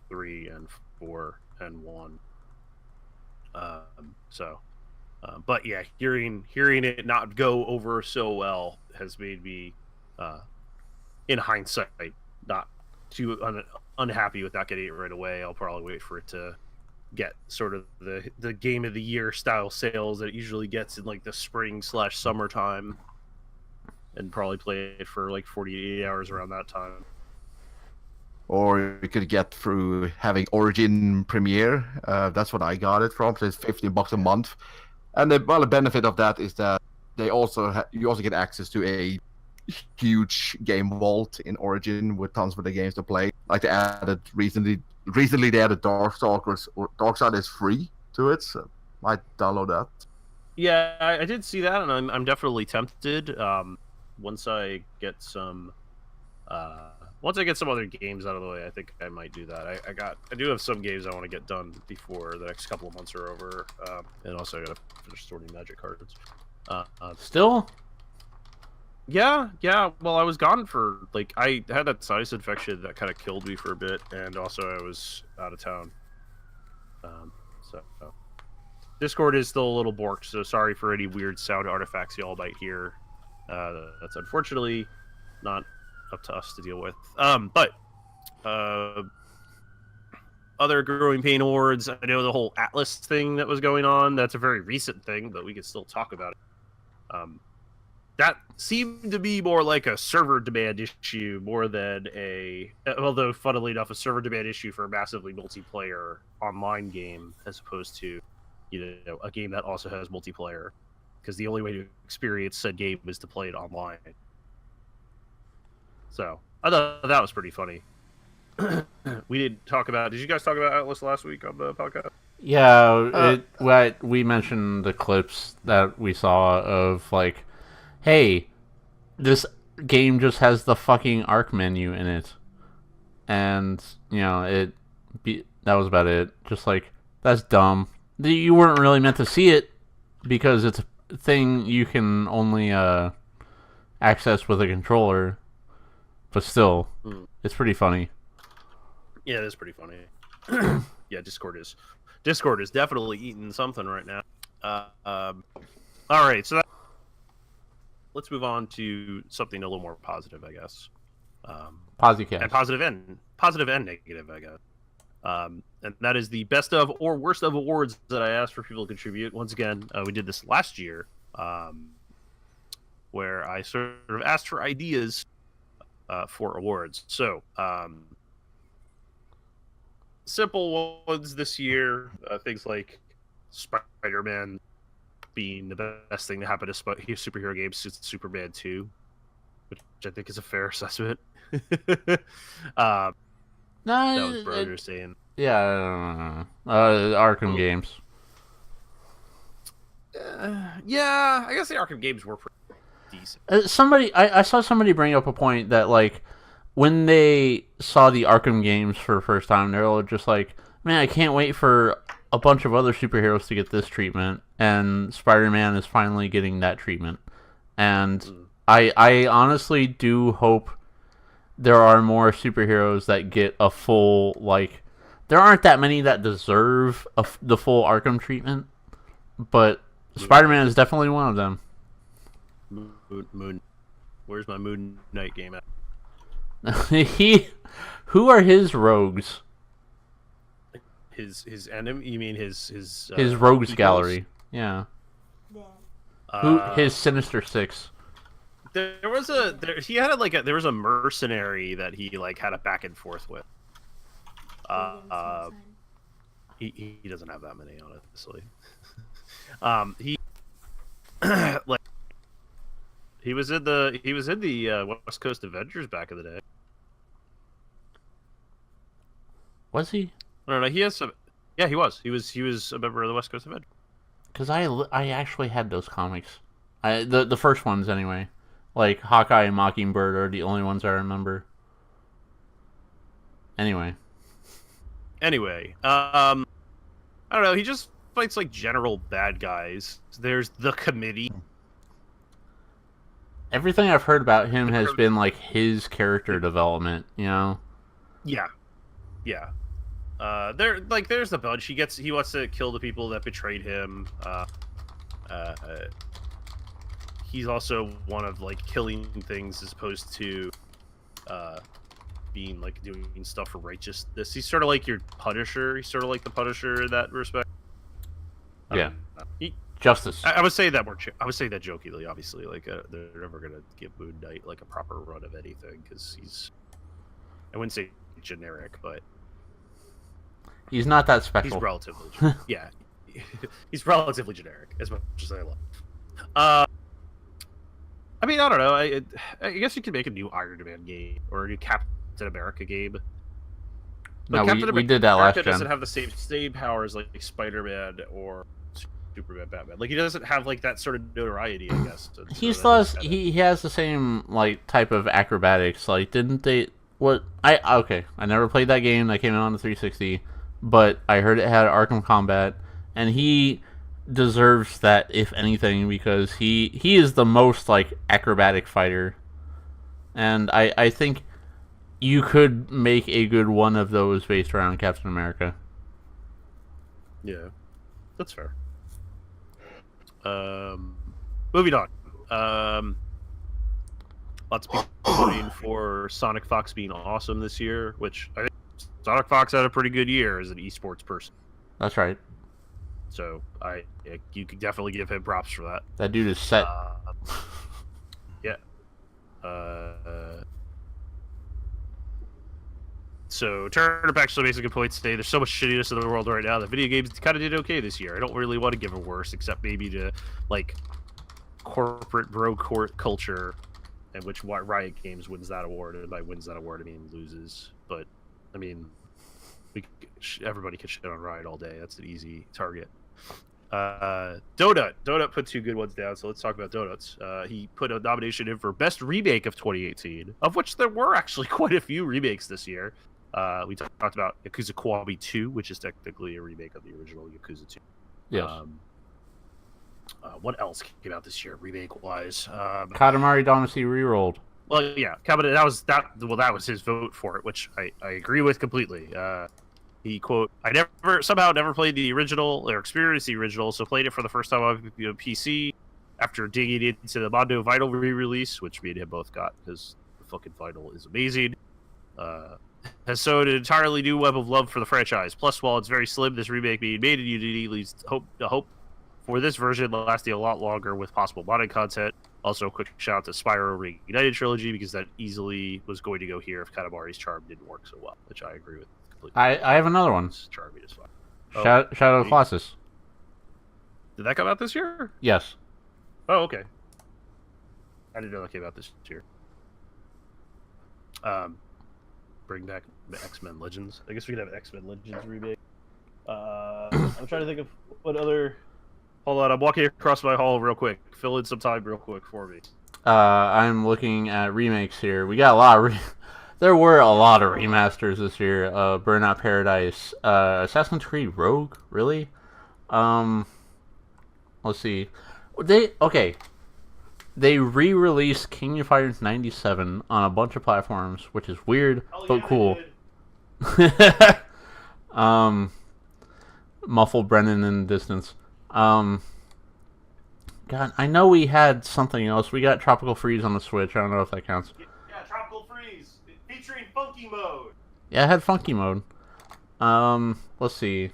3 and 4 and 1. But yeah, hearing it not go over so well has made me, in hindsight, not too unhappy with not getting it right away. I'll probably wait for it to get sort of the game of the year style sales that it usually gets in like the spring/summertime, and probably play it for like 48 hours around that time. Or you could get through having Origin Premiere. That's what I got it from. So it's $15 a month, and the benefit of that is that they also you also get access to a huge game vault in Origin with tons of the games to play. Like they added recently they added Darkstalkers. Darkside is free to it, so I might download that. Yeah, I did see that, and I'm definitely tempted. Once I get some other games out of the way, I think I might do that. I do have some games I want to get done before the next couple of months are over, and also I gotta finish sorting magic cards. Still? Yeah. Well, I was gone for I had that sinus infection that kind of killed me for a bit, and also I was out of town. So Discord is still a little borked, so sorry for any weird sound artifacts y'all might hear. That's unfortunately not up to us to deal with. But other growing pain awards, I know the whole Atlas thing that was going on, that's a very recent thing, but we can still talk about it. That seemed to be more like a server demand issue more than although funnily enough, a server demand issue for a massively multiplayer online game as opposed to, a game that also has multiplayer, because the only way to experience said game is to play it online. So I thought that was pretty funny. Did you guys talk about Atlas last week on the podcast? Yeah, we mentioned the clips that we saw of hey, this game just has the fucking Arc menu in it, and that was about it. Just that's dumb. You weren't really meant to see it because it's a thing you can only access with a controller. But still, it's pretty funny. Yeah, it is pretty funny. Yeah, Discord is definitely eating something right now. All right, so let's move on to something a little more positive, I guess. Posicast. And positive and negative, I guess. And that is the best of or worst of awards that I asked for people to contribute. Once again, we did this last year, where I sort of asked for ideas for awards. So, simple ones this year, things like Spider-Man being the best thing to happen to superhero games since Superman 2, which I think is a fair assessment. That was Brother saying. Yeah, Arkham games. Yeah, I guess the Arkham games were pretty decent. I saw somebody bring up a point that when they saw the Arkham games for the first time, they were just man, I can't wait for a bunch of other superheroes to get this treatment, and Spider-Man is finally getting that treatment. And I honestly do hope there are more superheroes that get a full, there aren't that many that deserve the full Arkham treatment, but Spider-Man is definitely one of them. Moon. Where's my Moon Knight game at? Who are his rogues? his enemy. You mean his rogues equals? gallery? Yeah. His Sinister Six. There was a mercenary that he like had a back and forth with. He doesn't have that many, honestly. He like he was in the West Coast Avengers back in the day. Was he? I don't know. He has some. Yeah, he was. He was a member of the West Coast Avengers. Because I actually had those comics. The first ones anyway. Like Hawkeye and Mockingbird are the only ones I remember. Anyway, I don't know. He just fights like general bad guys. There's the Committee. Everything I've heard about him has been like his character development. You know. Yeah. There's a bunch. He wants to kill the people that betrayed him. He's also one of like killing things as opposed to being like doing stuff for righteousness. He's sort of like your Punisher. He's sort of like the Punisher in that respect. Yeah. Justice. I would say that I would say that jokingly. Obviously, like they're never gonna give Moon Knight like a proper run of anything because he's. I wouldn't say generic, but he's not that special. He's relatively yeah. He's relatively generic as much as I love. I mean, I don't know. I guess you could make a new Iron Man game or a new Captain America game. But no, we did that last gen. Doesn't have the same powers like Spider-Man or Superman, Batman. Like he doesn't have like that sort of notoriety, I guess. He has the same like type of acrobatics. Like, didn't they? I never played that game. That came out on the 360, but I heard it had Arkham Combat, and he deserves that, if anything, because he is the most like acrobatic fighter, and I think you could make a good one of those based around Captain America. Yeah, that's fair. Moving on. Lots of people voting for Sonic Fox being awesome this year, which I think Sonic Fox had a pretty good year as an esports person. That's right. So you could definitely give him props for that. That dude is set. Yeah. So Turnip actually makes a good point today. There's so much shittiness in the world right now that video games kind of did okay this year. I don't really want to give it worse, except maybe to like corporate bro court culture, in which Riot Games wins that award, and by wins that award I mean loses. But I mean, everybody can shit on Riot all day. That's an easy target. Donut put two good ones down, so let's talk about Donuts. He put a nomination in for Best Remake of 2018, of which there were actually quite a few remakes this year. We talked about Yakuza Kiwami 2, which is technically a remake of the original Yakuza 2. Yes. What else came out this year, remake-wise? Katamari Damacy Rerolled. Well, yeah, that was his vote for it, which I agree with completely. He quote, I never played the original or experienced the original, so played it for the first time on PC after digging into the Mondo Vinyl re-release, which me and him both got because the fucking vinyl is amazing. Has sowed an entirely new web of love for the franchise. Plus, while it's very slim, this remake being made in Unity leaves hope for this version lasting a lot longer with possible modded content. Also, a quick shout out to Spyro Reignited Trilogy, because that easily was going to go here if Katamari's charm didn't work so well, which I agree with completely. I have another one. It's charming as fuck. Shadow of the Colossus. Did that come out this year? Yes. Oh, okay. I didn't know that came out this year. Bring back the X-Men Legends. I guess we could have X-Men Legends remake. I'm trying to think of what other... Hold on, I'm walking across my hall real quick. Fill in some time real quick for me. I'm looking at remakes here. We got a lot of... There were a lot of remasters this year. Burnout Paradise. Assassin's Creed Rogue? Really? Let's see. They re-released King of Fighters 97 on a bunch of platforms, which is weird, but cool. Muffled Brennan in the distance. God, I know we had something else. We got Tropical Freeze on the Switch. I don't know if that counts. Yeah, Tropical Freeze featuring Funky Mode. Yeah, it had Funky Mode. Let's see.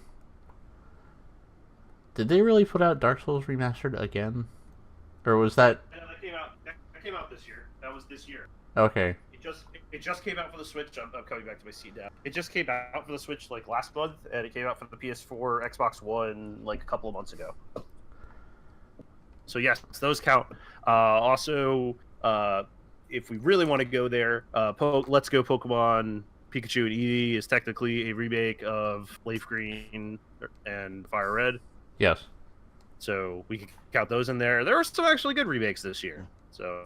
Did they really put out Dark Souls Remastered again? Or was that... Yeah, that came out this year. That was this year. Okay. It just came out for the Switch. I'm coming back to my seat now. It just came out for the Switch like last month, and it came out for the PS4, Xbox One like a couple of months ago. So yes, those count. Also, if we really want to go there, Let's Go Pokemon Pikachu and Eevee is technically a remake of Leaf Green and Fire Red. Yes. So we can count those in there. There are some actually good remakes this year. So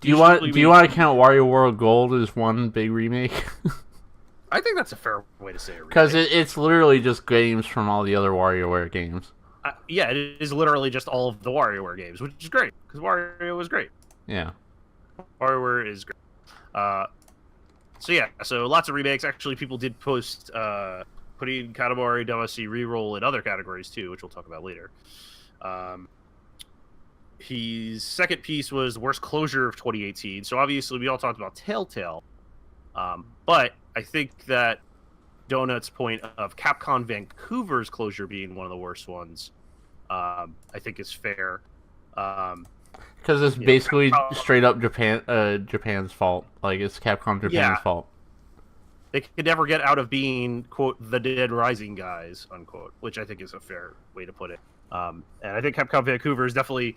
do you want to count Wario World Gold as one big remake? I think that's a fair way to say it. Because it's literally just games from all the other WarioWare games. Yeah, it is literally just all of the WarioWare games, which is great because Wario was great. Yeah, WarioWare is great. So lots of remakes. Actually, people did post putting Katamari Damacy reroll in other categories too, which we'll talk about later. His second piece was worst closure of 2018. So obviously, we all talked about Telltale, but I think that Donut's point of Capcom Vancouver's closure being one of the worst ones, I think is fair. Because it's basically straight up Japan's fault. Like, it's Capcom Japan's fault. They could never get out of being, quote, the Dead Rising guys, unquote, which I think is a fair way to put it. And I think Capcom Vancouver is definitely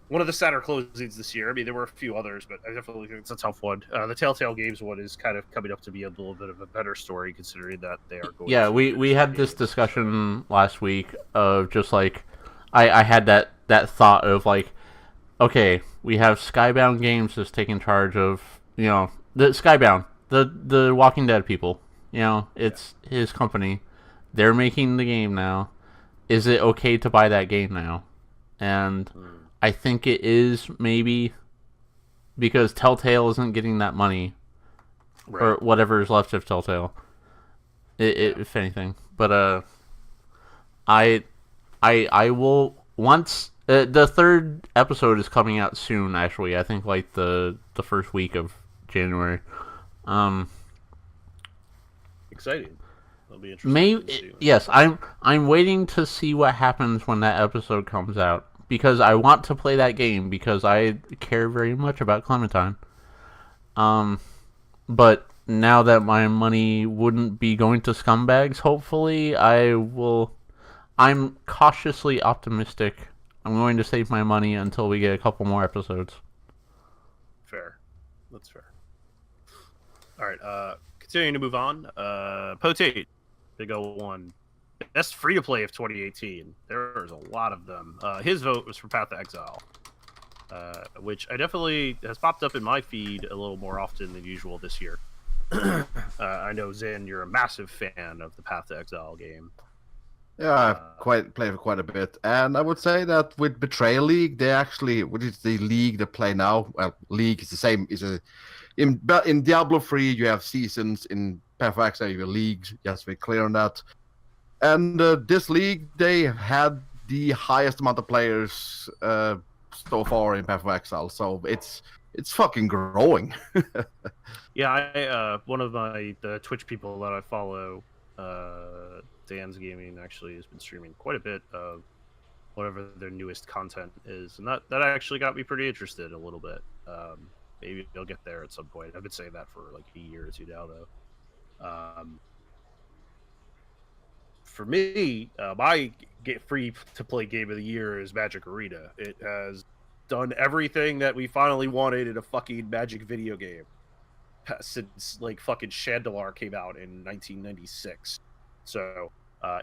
one of the sadder closings this year. I mean, there were a few others, but I definitely think it's a tough one. The Telltale Games one is kind of coming up to be a little bit of a better story, considering that they are going. Yeah, we had this discussion last week of just like, I had that thought of like, okay, we have Skybound Games that's taking charge of, the Skybound, the Walking Dead people. It's his company. They're making the game now. Is it okay to buy that game now? And I think it is, maybe, because Telltale isn't getting that money, right, or whatever is left of Telltale, if anything. But I will, once the third episode is coming out soon. Actually, I think like the first week of January. Exciting. That'll be interesting. Yes, I'm waiting to see what happens when that episode comes out, because I want to play that game because I care very much about Clementine. But now that my money wouldn't be going to scumbags, hopefully I'm cautiously optimistic. I'm going to save my money until we get a couple more episodes. Fair. That's fair. All right, continuing to move on. Potate, Big O1. Best free-to-play of 2018. There's a lot of them. His vote was for Path to Exile, which I definitely has popped up in my feed a little more often than usual this year. I know, Zen, you're a massive fan of the Path to Exile game. Yeah, I've played for quite a bit, and I would say that with Betrayal League, they actually, what is the league they play now? Well, League is the same. In Diablo 3, you have seasons. In Path of Exile, you have leagues. Just to be clear on that. And this league, they had the highest amount of players so far in Path of Exile, so it's fucking growing. Yeah, one of the Twitch people that I follow, Dan's Gaming, actually has been streaming quite a bit of whatever their newest content is, and that actually got me pretty interested a little bit. Maybe they'll get there at some point. I've been saying that for like a year or two now, though. For me, my free to play game of the year is Magic Arena. It has done everything that we finally wanted in a fucking Magic video game since like fucking Chandelar came out in 1996. So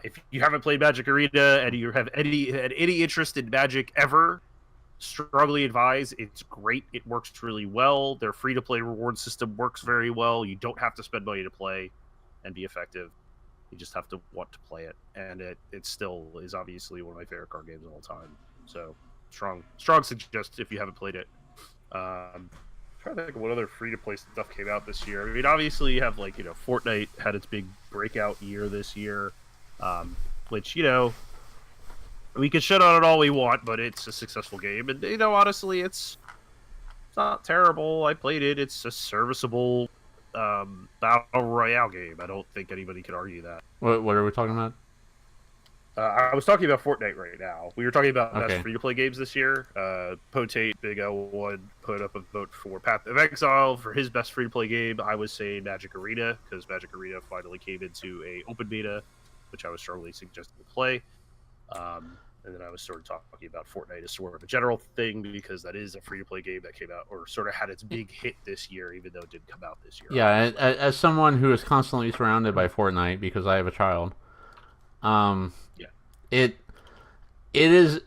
if you haven't played Magic Arena and you have any interest in Magic ever, strongly advise. It's great. It works really well. Their free-to-play reward system works very well. You don't have to spend money to play and be effective. You just have to want to play it, and it still is obviously one of my favorite card games of all time. So strong suggest if you haven't played it. I'm trying to think of what other free-to-play stuff came out this year. I mean, obviously you have like Fortnite had its big breakout year this year, which we can shit on it all we want, but it's a successful game, and honestly, it's not terrible. I played it. It's a serviceable battle royale game. I don't think anybody could argue that. What are we talking about? I was talking about Fortnite right now. We were talking about Okay. best free-to-play games this year. Potate Big L1 put up a vote for Path of Exile for his best free-to-play game. I was saying Magic Arena because Magic Arena finally came into a open beta, which I was strongly suggesting to play. And then I was sort of talking about Fortnite as sort of a general thing because that is a free-to-play game that came out or sort of had its big hit this year, even though it didn't come out this year. Yeah, as someone who is constantly surrounded by Fortnite because I have a child, yeah, it is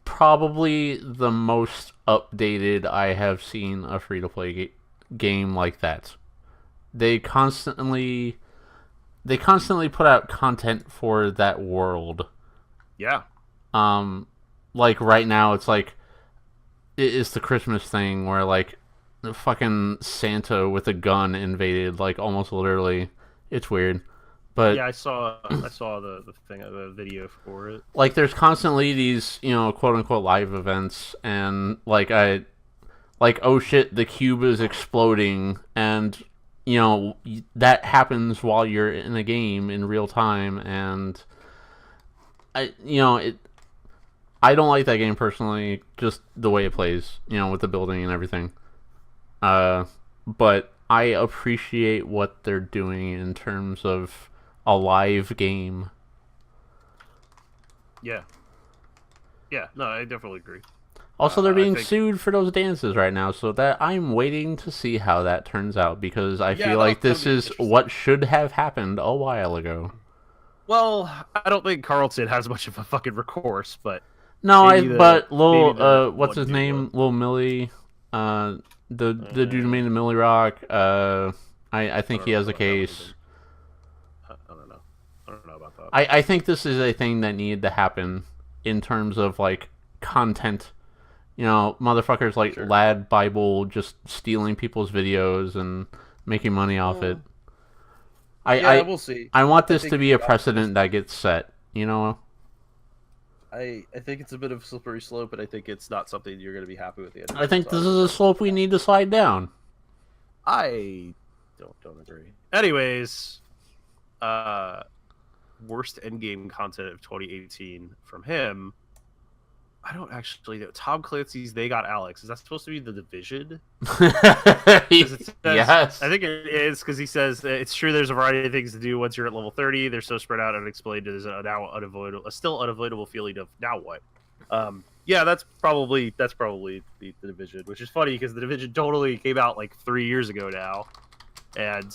probably the most updated I have seen a free-to-play game like that. They constantly put out content for that world. Yeah. Like right now, it's like it's the Christmas thing where like the fucking Santa with a gun invaded, like almost literally. It's weird, but yeah, I saw the thing, the video for it. Like, there's constantly these, quote unquote live events, and like oh shit, the cube is exploding, and that happens while you're in a game in real time, and I don't like that game personally, just the way it plays, with the building and everything. But I appreciate what they're doing in terms of a live game. Yeah. Yeah, no, I definitely agree. Also, they're being sued for those dances right now, so that I'm waiting to see how that turns out, because I feel like this is what should have happened a while ago. Well, I don't think Carlton has much of a fucking recourse, but... No, but Lil, what's his name? Lil Millie, the dude who made the Millie Rock, I think he has a case. I don't know. I don't know about that. I think this is a thing that needed to happen in terms of, like, content. Motherfuckers like Lad Bible just stealing people's videos and making money off it. We'll see. I want this to be a precedent that gets set, I think it's a bit of a slippery slope, but I think it's not something you're going to be happy with. I think this is a slope we need to slide down. I don't agree. Anyways, worst endgame content of 2018 from him. I don't actually know. Tom Clancy's They Got Alex. Is that supposed to be The Division? Yes. I think it is, because he says it's true there's a variety of things to do once you're at level 30. They're so spread out and unexplained. There's a still unavoidable feeling of now what? Yeah, that's probably the Division, which is funny because the Division totally came out like 3 years ago now. And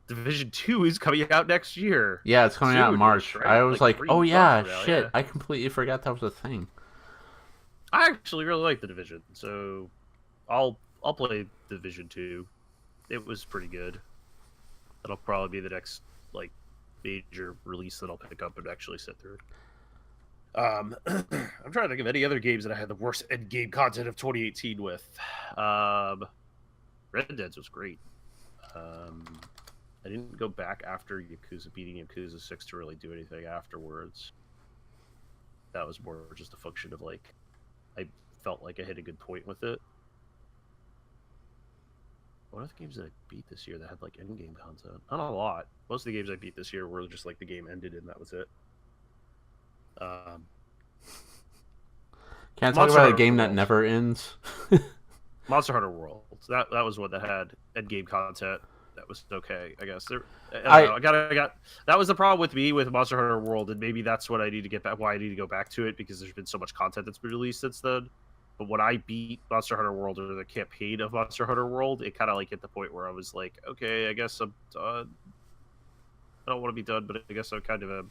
Division 2 is coming out next year. Yeah, it's coming out in March. Right? I was like oh yeah, shit. Yeah. I completely forgot that was a thing. I actually really like The Division, so I'll play Division 2. It was pretty good. That'll probably be the next like major release that I'll pick up and actually sit through. I'm trying to think of any other games that I had the worst end game content of 2018 with. Red Dead was great. I didn't go back after beating Yakuza 6 to really do anything afterwards. That was more just a function of, like, I felt like I hit a good point with it. What other games did I beat this year that had, like, end-game content? Not a lot. Most of the games I beat this year were just, like, the game ended and that was it. Can't talk about a game that never ends. Monster Hunter World. So that was one that had end-game content. That was okay, I guess. I got that was the problem with me with Monster Hunter World, and maybe that's what I need to get back. Why I need to go back to it, because there's been so much content that's been released since then. But when I beat Monster Hunter World, or the campaign of Monster Hunter World, it kind of like hit the point where I was like, okay, I guess I'm done. I don't want to be done, but I guess I kind of am.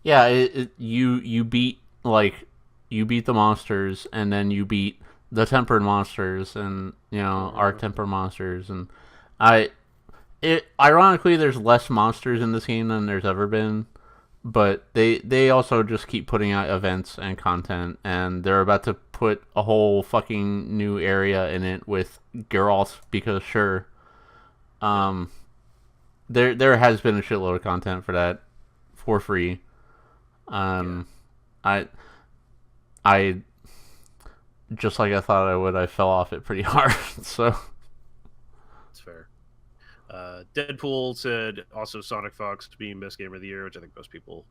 Yeah, you beat the monsters, and then you beat the tempered monsters, and our tempered monsters, and ironically, there's less monsters in this game than there's ever been, but they also just keep putting out events and content, and they're about to put a whole fucking new area in it with Geralt, because sure. There has been a shitload of content for that for free. I just like I thought I would, I fell off it pretty hard, so... Deadpool said also Sonic Fox being best game of the year, which I think most people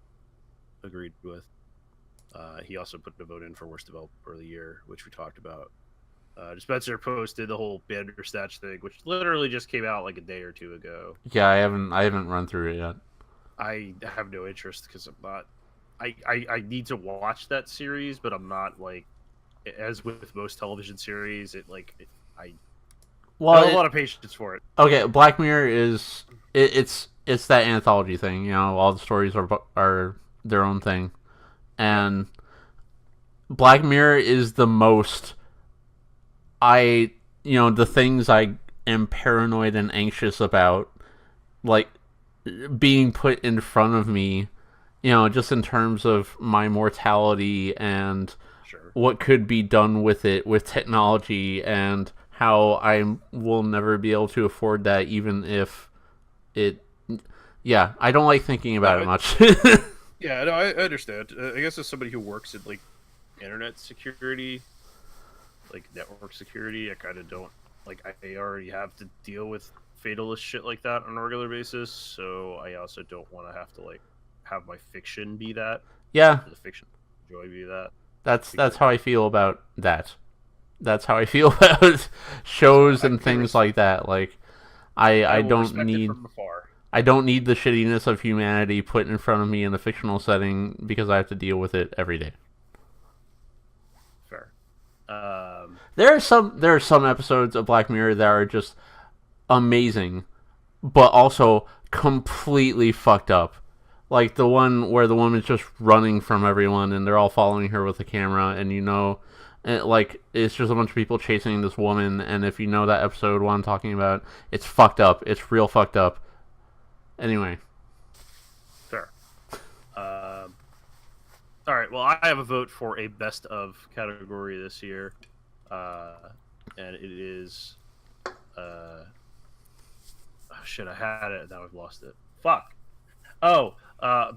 agreed with. He also put a vote in for worst developer of the year, which we talked about. Spencer posted the whole Bandersnatch thing, which literally just came out like a day or two ago. Yeah, I haven't run through it yet. I have no interest because I'm not. I need to watch that series, but I'm not like, as with most television series, I have a lot of patience for it. Okay, Black Mirror is it's that anthology thing. You know, all the stories are their own thing, and Black Mirror is the most. The things I am paranoid and anxious about, like being put in front of me, just in terms of my mortality and what could be done with it with technology and how I will never be able to afford that, even if it. Yeah, I don't like thinking about it much. Yeah, no, I understand. I guess as somebody who works in like internet security, like network security, I kind of don't like. I already have to deal with fatalist shit like that on a regular basis, so I also don't want to have to like have my fiction be that. Yeah, the fiction joy be that. That's how I feel about that. That's how I feel about shows and things like that. Like, I don't need the shittiness of humanity put in front of me in a fictional setting because I have to deal with it every day. Fair. There are some episodes of Black Mirror that are just amazing, but also completely fucked up. Like the one where the woman's just running from everyone and they're all following her with a camera, and it's just a bunch of people chasing this woman, and if you know that episode what I'm talking about, it's fucked up. It's real fucked up. Anyway. Fair. Alright, well, I have a vote for a best of category this year. And it is... shit, I had it, now I've lost it. Fuck.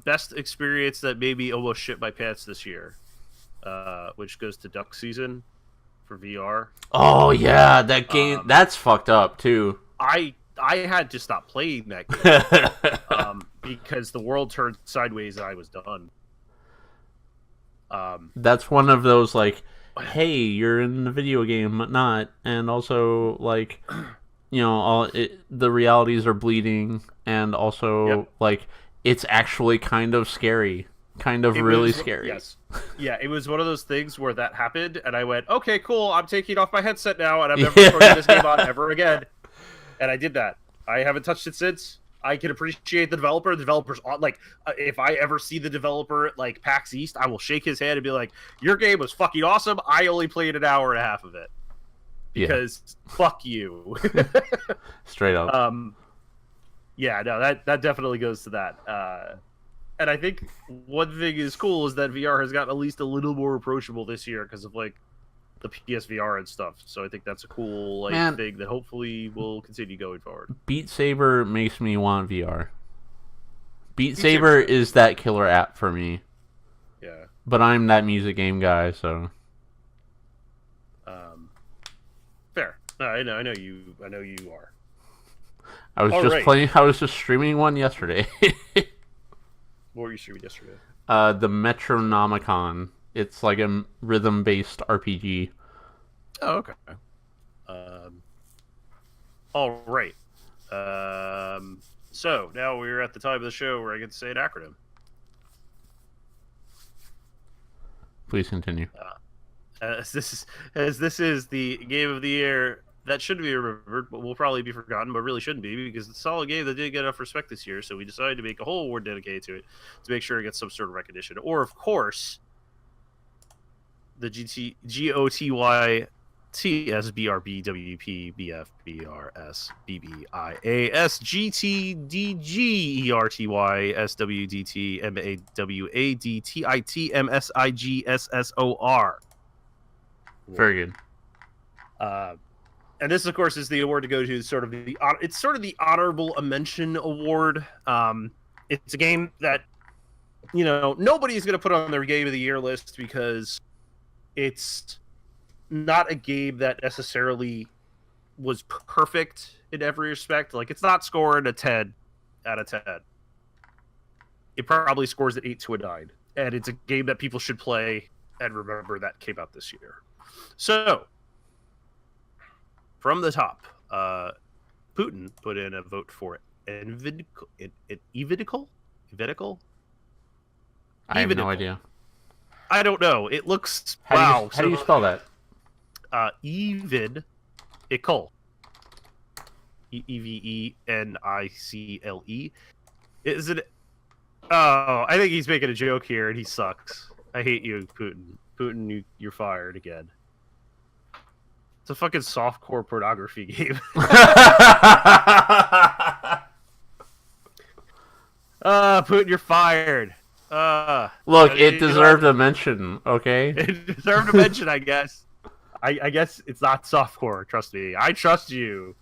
Best experience that made me almost shit my pants this year. Which goes to Duck Season for VR. Oh yeah, that game that's fucked up too. I had to stop playing that game because the world turned sideways and I was done. That's one of those like, hey, you're in the video game, but not, and also like, the realities are bleeding, and also like it's actually kind of scary. Really scary. Yes. Yeah, it was one of those things where that happened, and I went, okay, cool, I'm taking off my headset now, and I'm never turning this game on ever again. And I did that. I haven't touched it since. I can appreciate the developer. The developer's on, like, if I ever see the developer at, like, PAX East, I will shake his hand and be like, your game was fucking awesome. I only played an hour and a half of it. Because fuck you. Straight up. Yeah, no, that definitely goes to that. And I think one thing is cool is that VR has gotten at least a little more approachable this year because of like the PSVR and stuff. So I think that's a cool thing that hopefully will continue going forward. Beat Saber makes me want VR. Beat Saber is that killer app for me. Yeah. But I'm that music game guy, so. Fair. I know you are. I was just streaming one yesterday. What were you streaming yesterday? The Metronomicon. It's like a rhythm-based RPG. Oh, okay. All right. So now we're at the time of the show where I get to say an acronym. Please continue. As this is the game of the year that should be remembered, but will probably be forgotten, but really shouldn't be, because it's a solid game that didn't get enough respect this year, so we decided to make a whole award dedicated to it to make sure it gets some sort of recognition. Or, of course, the GOTY TSBRB WP BF BRS BBIAS GTDG ERTY SWDT MAWAD TIT MSIGSSOR. Very good. And this, of course, is the award to go to sort of the honorable mention award. It's a game that, nobody's going to put on their game of the year list because it's not a game that necessarily was perfect in every respect. Like, it's not scoring a 10 out of 10. It probably scores an 8 to a 9. And it's a game that people should play and remember that came out this year. So, from the top, Putin put in a vote for Evitical? I have no idea. I don't know. It looks... How do you spell that? Evenicle. Evenicle. Is it... Oh, I think he's making a joke here, and he sucks. I hate you, Putin. Putin, you're fired again. It's a fucking softcore pornography game. Putin, you're fired. Look, it deserved a mention, okay? It deserved a mention, I guess. I guess it's not softcore, trust me. I trust you.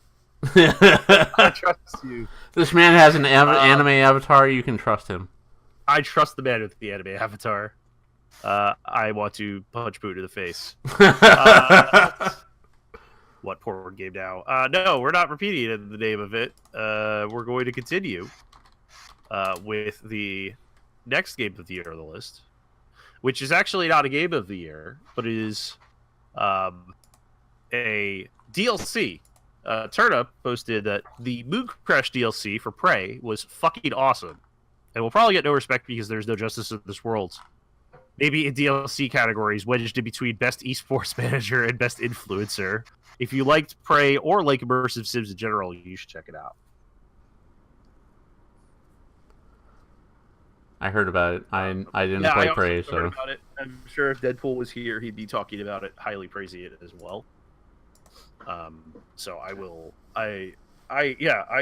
I trust you. This man has an anime avatar, you can trust him. I trust the man with the anime avatar. I want to punch Putin in the face. What porn game now? No, we're not repeating the name of it. We're going to continue with the next game of the year on the list, which is actually not a game of the year, but it is a DLC. Turnip posted that the Moon Crash DLC for Prey was fucking awesome, and will probably get no respect because there's no justice in this world. Maybe in DLC categories, wedged in between Best Esports Manager and Best Influencer. If you liked Prey or like immersive sims in general, you should check it out. I heard about it. I didn't play Prey, so about it. I'm sure if Deadpool was here, he'd be talking about it, highly praising it as well. So I will. I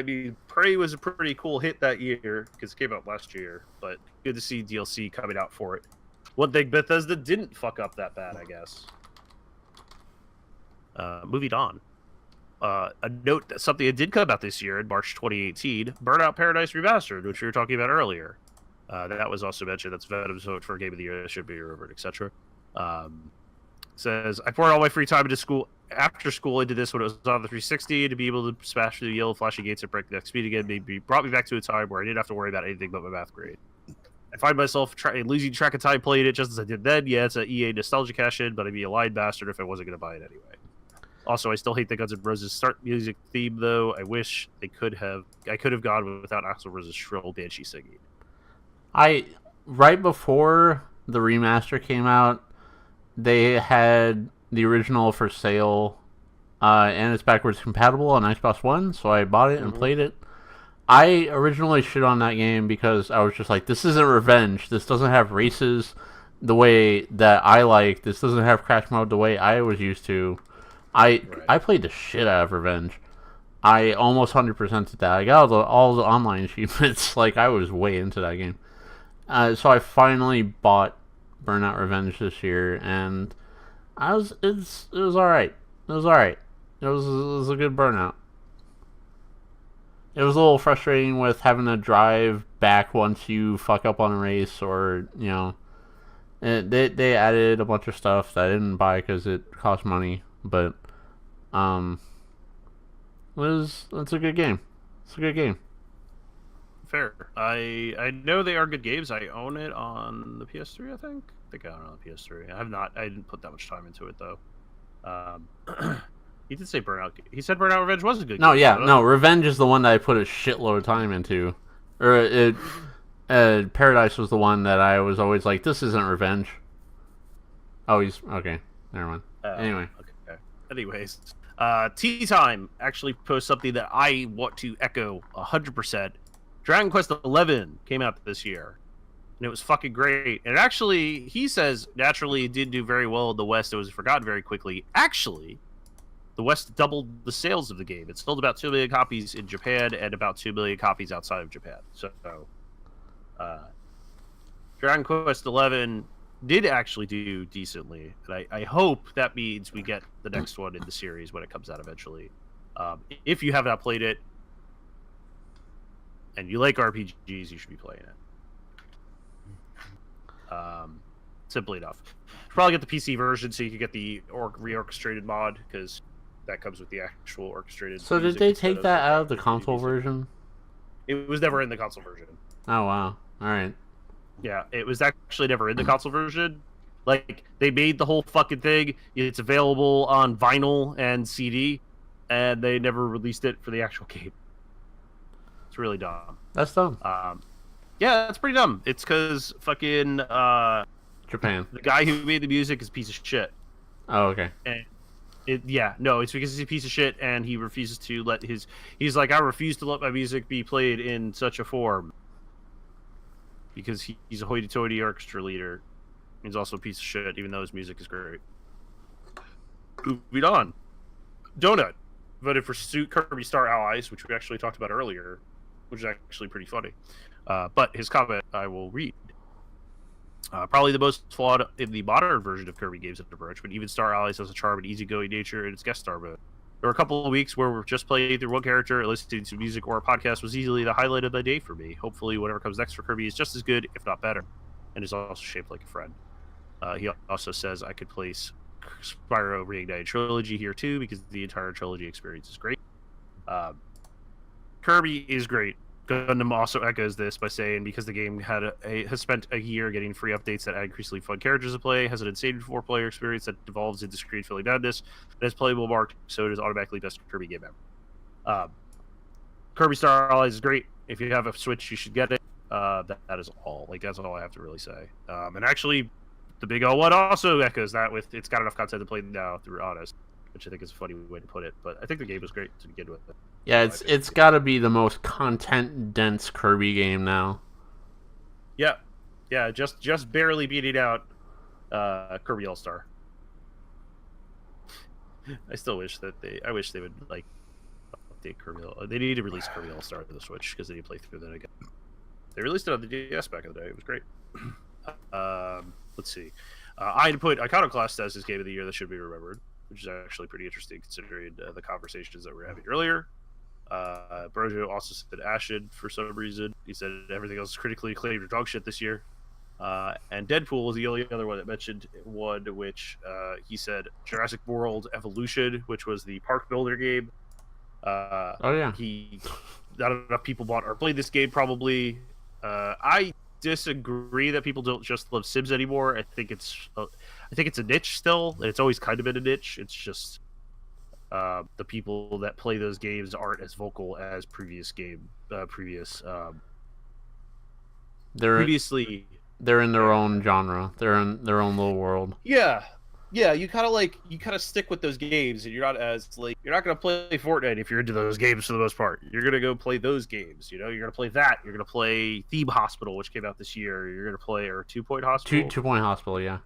mean, Prey was a pretty cool hit that year because it came out last year. But good to see DLC coming out for it. One thing Bethesda didn't fuck up that bad, I guess. Moving on. A note that something that did come out this year in March 2018, Burnout Paradise Remastered, which we were talking about earlier. That was also mentioned. That's Venom's vote for Game of the Year. That should be remembered, etc. Says, I poured all my free time after school into this when it was on the 360 to be able to smash through the yellow flashing gates at breakneck speed again. Brought me back to a time where I didn't have to worry about anything but my math grade. I find myself losing track of time playing it just as I did then. Yeah, it's an EA nostalgia cash-in, but I'd be a lying bastard if I wasn't going to buy it anyway. Also, I still hate the Guns N' Roses start music theme, though. I wish I could have gone without Axl Rose's shrill banshee singing. Right before the remaster came out, they had the original for sale, and it's backwards compatible on Xbox One, so I bought it and played it. I originally shit on that game because I was just like, this isn't Revenge. This doesn't have races the way that I like. This doesn't have crash mode the way I was used to. I played the shit out of Revenge. I almost 100%'d that. I got all the online achievements. Like, I was way into that game. So I finally bought Burnout Revenge this year, and it was alright. It was alright. It was a good Burnout. It was a little frustrating with having to drive back once you fuck up on a race, or, you know, they added a bunch of stuff that I didn't buy because it cost money, but it's a good game. It's a good game. Fair. I know they are good games. I own it on the PS3, I think. I think I own it on the PS3. I didn't put that much time into it, though. He did say Burnout. He said Burnout Revenge was a good game. No, Revenge is the one that I put a shitload of time into. Paradise was the one that I was always like, this isn't Revenge. Oh, he's... Okay, never mind. Anyway. Okay. Anyways. Tea Time actually posts something that I want to echo 100%. Dragon Quest XI came out this year, and it was fucking great. And actually, he says, naturally, it did do very well in the West. It was forgotten very quickly. Actually, the West doubled the sales of the game. It sold about 2 million copies in Japan and about 2 million copies outside of Japan. So, Dragon Quest XI did actually do decently. And I hope that means we get the next one in the series when it comes out eventually. If you have not played it, and you like RPGs, you should be playing it. Simply enough. Probably get the PC version so you can get the reorchestrated mod, because that comes with the actual orchestrated. So did they take that out of the console version? It was never in the console version. Oh wow! All right. Yeah, it was actually never in the console version. Like, they made the whole fucking thing. It's available on vinyl and CD, and they never released it for the actual game. It's really dumb. That's dumb. Yeah, it's pretty dumb. It's because fucking Japan. the guy who made the music is a piece of shit. Oh, okay. And it's because he's a piece of shit, and he refuses to let his. He's like, I refuse to let my music be played in such a form. Because he's a hoity-toity orchestra leader. He's also a piece of shit, even though his music is great. Moving on. Donut voted for Kirby Star Allies, which we actually talked about earlier, which is actually pretty funny. But his comment I will read. Probably the most flawed in the modern version of Kirby games at approach, but even Star Allies has a charm and easygoing nature in its guest star mode. There were a couple of weeks where we're just playing through one character, listening to music or a podcast was easily the highlight of the day for me. Hopefully, whatever comes next for Kirby is just as good, if not better, and is also shaped like a friend. He also says I could place Spyro Reignited Trilogy here too, because the entire trilogy experience is great. Kirby is great. Gundam also echoes this by saying because the game has spent a year getting free updates that add increasingly fun characters to play, has an insane 4-player experience that devolves into screen filling madness, and has playable mark, so it is automatically best Kirby game ever. Kirby Star Allies is great. If you have a Switch, you should get it. That is all. Like, that's all I have to really say. And actually, the Big L1 also echoes that with it's got enough content to play now through Honest, which I think is a funny way to put it. But I think the game was great to begin with. Yeah, it's got to be the most content-dense Kirby game now. Yeah, just barely beating out Kirby All-Star. I still wish that I wish they would like update Kirby. They need to release Kirby All-Star to the Switch because they need to play through that again. They released it on the DS back in the day. It was great. Let's see. I put Iconoclast as his game of the year that should be remembered, which is actually pretty interesting considering the conversations that we were having earlier. Brojo also said Ashen for some reason. He said everything else is critically acclaimed or dog shit this year. And Deadpool was the only other one that mentioned one, which he said Jurassic World Evolution, which was the park builder game. Oh yeah. Not enough people bought or played this game probably. I disagree that people don't just love Sims anymore. I think it's a niche still, and it's always kind of been a niche. It's just the people that play those games aren't as vocal as previously. They're in their own genre. They're in their own little world. Yeah. You kind of stick with those games, and you're not gonna play Fortnite if you're into those games for the most part. You're gonna go play those games. You know, you're gonna play that. You're gonna play Theme Hospital, which came out this year. You're gonna play 2 Point Hospital. 2 Point Hospital, yeah.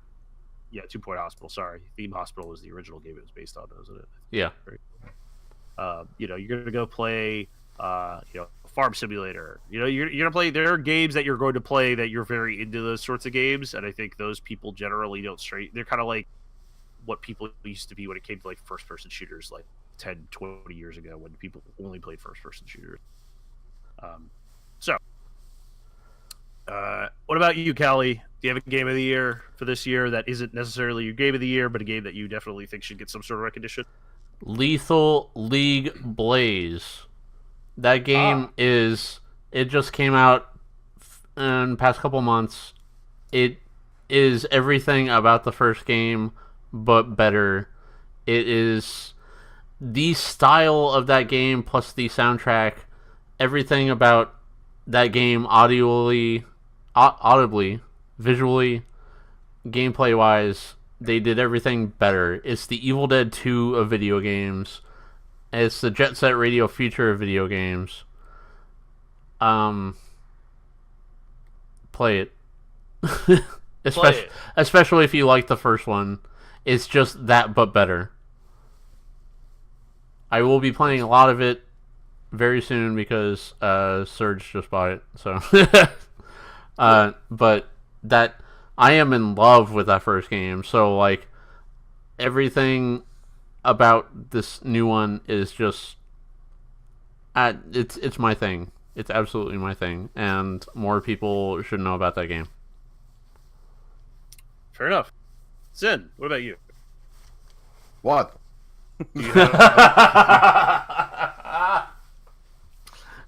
Yeah, 2 Point Hospital. Sorry, Theme Hospital was the original game it was based on, wasn't it? Yeah. You're gonna go play, Farm Simulator. You're gonna play. There are games that you're going to play that you're very into those sorts of games, and I think those people generally don't They're kind of like what people used to be when it came to like first-person shooters, like 10, 20 years ago, when people only played first-person shooters. What about you, Cali? Do you have a game of the year for this year that isn't necessarily your game of the year, but a game that you definitely think should get some sort of recognition? Lethal League Blaze. That game it just came out in the past couple months. It is everything about the first game, but better. It is the style of that game plus the soundtrack. Everything about that game audibly, visually, gameplay-wise, they did everything better. It's the Evil Dead 2 of video games. It's the Jet Set Radio Future of video games. Play it. Especially if you like the first one. It's just that, but better. I will be playing a lot of it very soon because Surge just bought it. So, but that I am in love with that first game. So like everything about this new one is just it's my thing. It's absolutely my thing, and more people should know about that game. Fair enough. Zen, what about you? What?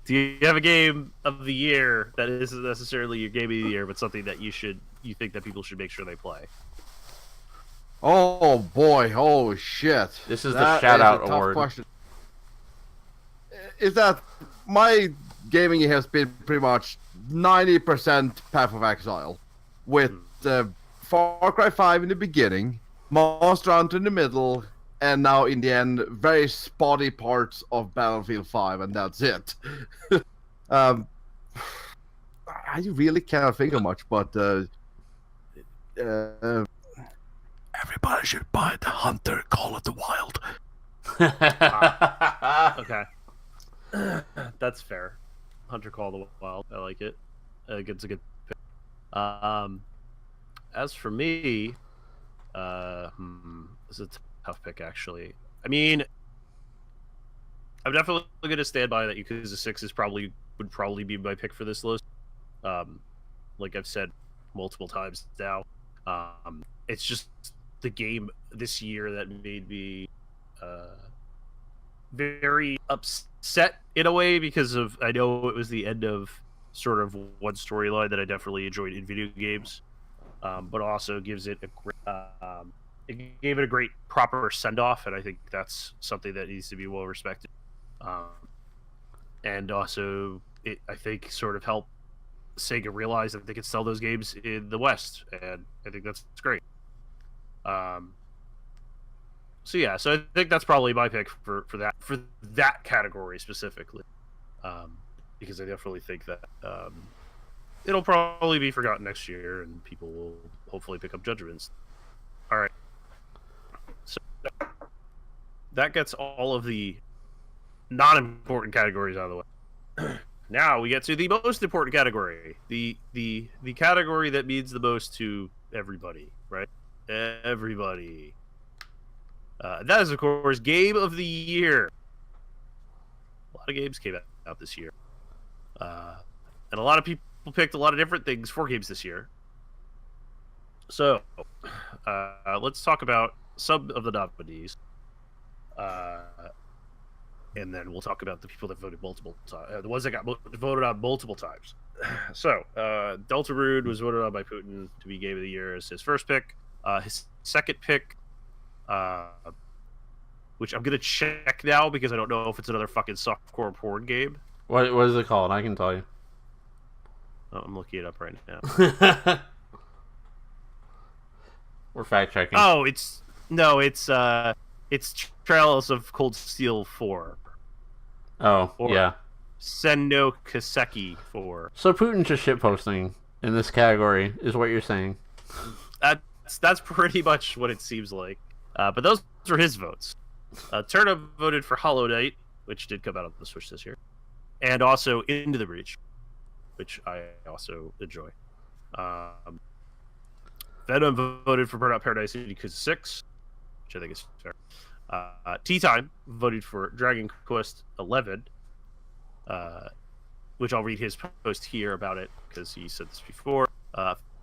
Do you have a game of the year that isn't necessarily your game of the year, but something that you think that people should make sure they play? Oh boy! Oh shit! This is the shout out award. Question. Is that my gaming has been pretty much 90% Path of Exile, with Far Cry 5 in the beginning, Monster Hunter in the middle, and now in the end, very spotty parts of Battlefield 5, and that's it. I really cannot think of much, but everybody should buy the Hunter Call of the Wild. Okay. That's fair. Hunter Call of the Wild. I like it. It's a good pick. As for me, it's a tough pick, actually. I mean, I'm definitely going to stand by that Yakuza 6 would probably be my pick for this list. Like I've said multiple times now, it's just the game this year that made me very upset in a way, because I know it was the end of sort of one storyline that I definitely enjoyed in video games, but also gives it it gave it a great proper send off, and I think that's something that needs to be well respected. And also, I think sort of helped Sega realize that they could sell those games in the West, and I think that's great. So yeah, so I think that's probably my pick for that category specifically, because I definitely think that it'll probably be forgotten next year, and people will hopefully pick up Judgments. All right, so that gets all of the non-important categories out of the way. Now we get to the most important category, the category that means the most to everybody, right? Everybody. That is, of course, Game of the Year. A lot of games came out this year. And a lot of people picked a lot of different things for games this year. So, let's talk about some of the nominees. And then we'll talk about the people that voted multiple times. The ones that got voted on multiple times. So, Deltarune was voted on by Putin to be Game of the Year as his first pick. His second pick, which I'm gonna check now because I don't know if it's another fucking softcore porn game. What is it called? I can tell you. Oh, I'm looking it up right now. We're fact checking. Oh, it's Trails of Cold Steel 4. Oh, or yeah. Senno Kaseki 4. So Putin's just shitposting in this category, is what you're saying. That's pretty much what it seems like. But those were his votes. Turna voted for Hollow Knight, which did come out on the Switch this year, and also Into the Breach, which I also enjoy. Venom voted for Burnout Paradise and Yakuza 6, which I think is fair. Tea Time voted for Dragon Quest 11, which I'll read his post here about it because he said this before.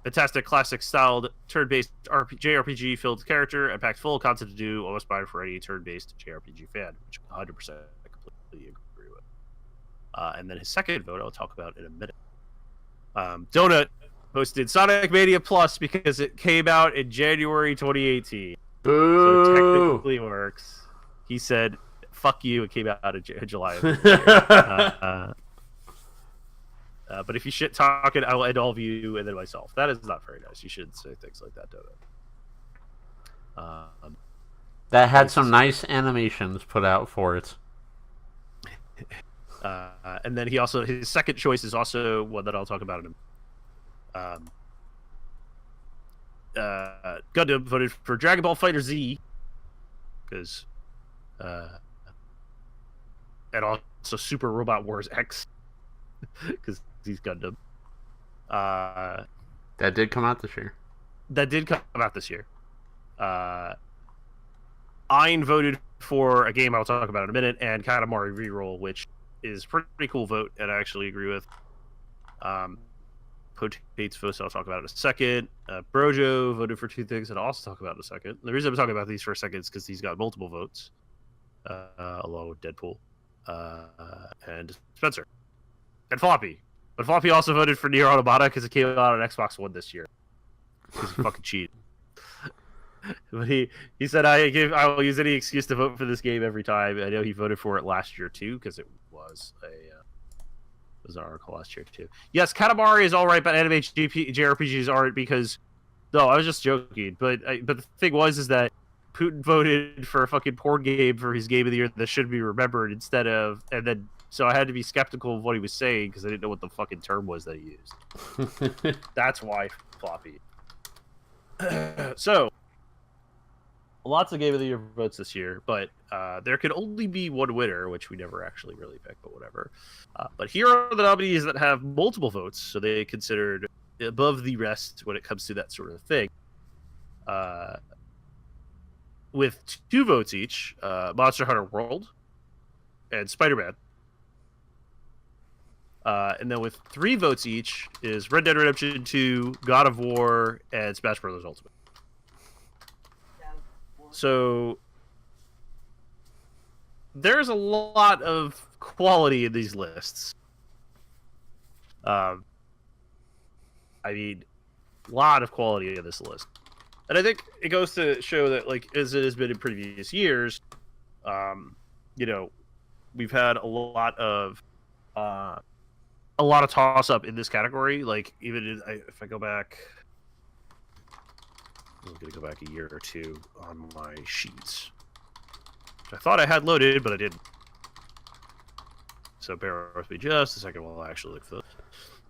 Fantastic classic-styled turn-based JRPG filled character and packed full of content to do, almost fine for any turn-based JRPG fan, which 100% I completely agree with. And then his second vote I'll talk about in a minute. Donut hosted Sonic Mania Plus because it came out in January 2018. Boo! So technically works. He said, "Fuck you!" It came out in July. But if you shit talk it, I will end all of you and then myself. That is not very nice. You shouldn't say things like that, Donut. That had some nice animations put out for it. And then his second choice is also one that I'll talk about in a minute. Gundam voted for Dragon Ball FighterZ because, and also Super Robot Wars X because he's Gundam. That did come out this year. Ein voted for a game I'll talk about in a minute, and Katamari Reroll, which is a pretty cool vote, and I actually agree with. Potate's votes I'll talk about in a second. Brojo voted for two things that I'll also talk about in a second. The reason I'm talking about these for a second is because he's got multiple votes. along with Deadpool, and Spencer, and Floppy. But Floppy also voted for Nier Automata because it came out on Xbox One this year. He's a fucking cheat. But he said I will use any excuse to vote for this game every time. I know he voted for it last year too because it was an article last year too. Yes, Katamari is all right, but anime JRPGs aren't because. No, I was just joking. But the thing is that Putin voted for a fucking porn game for his game of the year that should be remembered instead of, and then so I had to be skeptical of what he was saying because I didn't know what the fucking term was that he used. That's why, Floppy. So. Lots of Game of the Year votes this year, but there could only be one winner, which we never actually really picked, but whatever. But here are the nominees that have multiple votes, so they considered above the rest when it comes to that sort of thing. With 2 votes each, Monster Hunter World and Spider-Man. And then with 3 votes each is Red Dead Redemption 2, God of War, and Smash Bros. Ultimate. So there's a lot of quality in these lists. I mean, a lot of quality in this list. And I think it goes to show that, like, as it has been in previous years, we've had a lot of toss-up in this category. Like, even if I go back... I'm going to go back a year or two on my sheets. I thought I had loaded, but I didn't. So bear with me just a second while I actually look for this.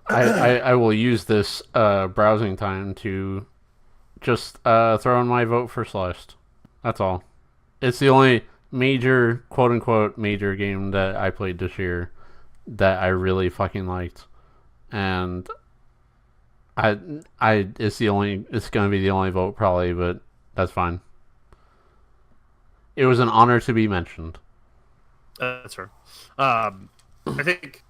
I will use this browsing time to just throw in my vote for Celeste. That's all. It's the only major, quote-unquote, major game that I played this year that I really fucking liked. And... it's gonna be the only vote probably, but that's fine. It was an honor to be mentioned. That's fair. I think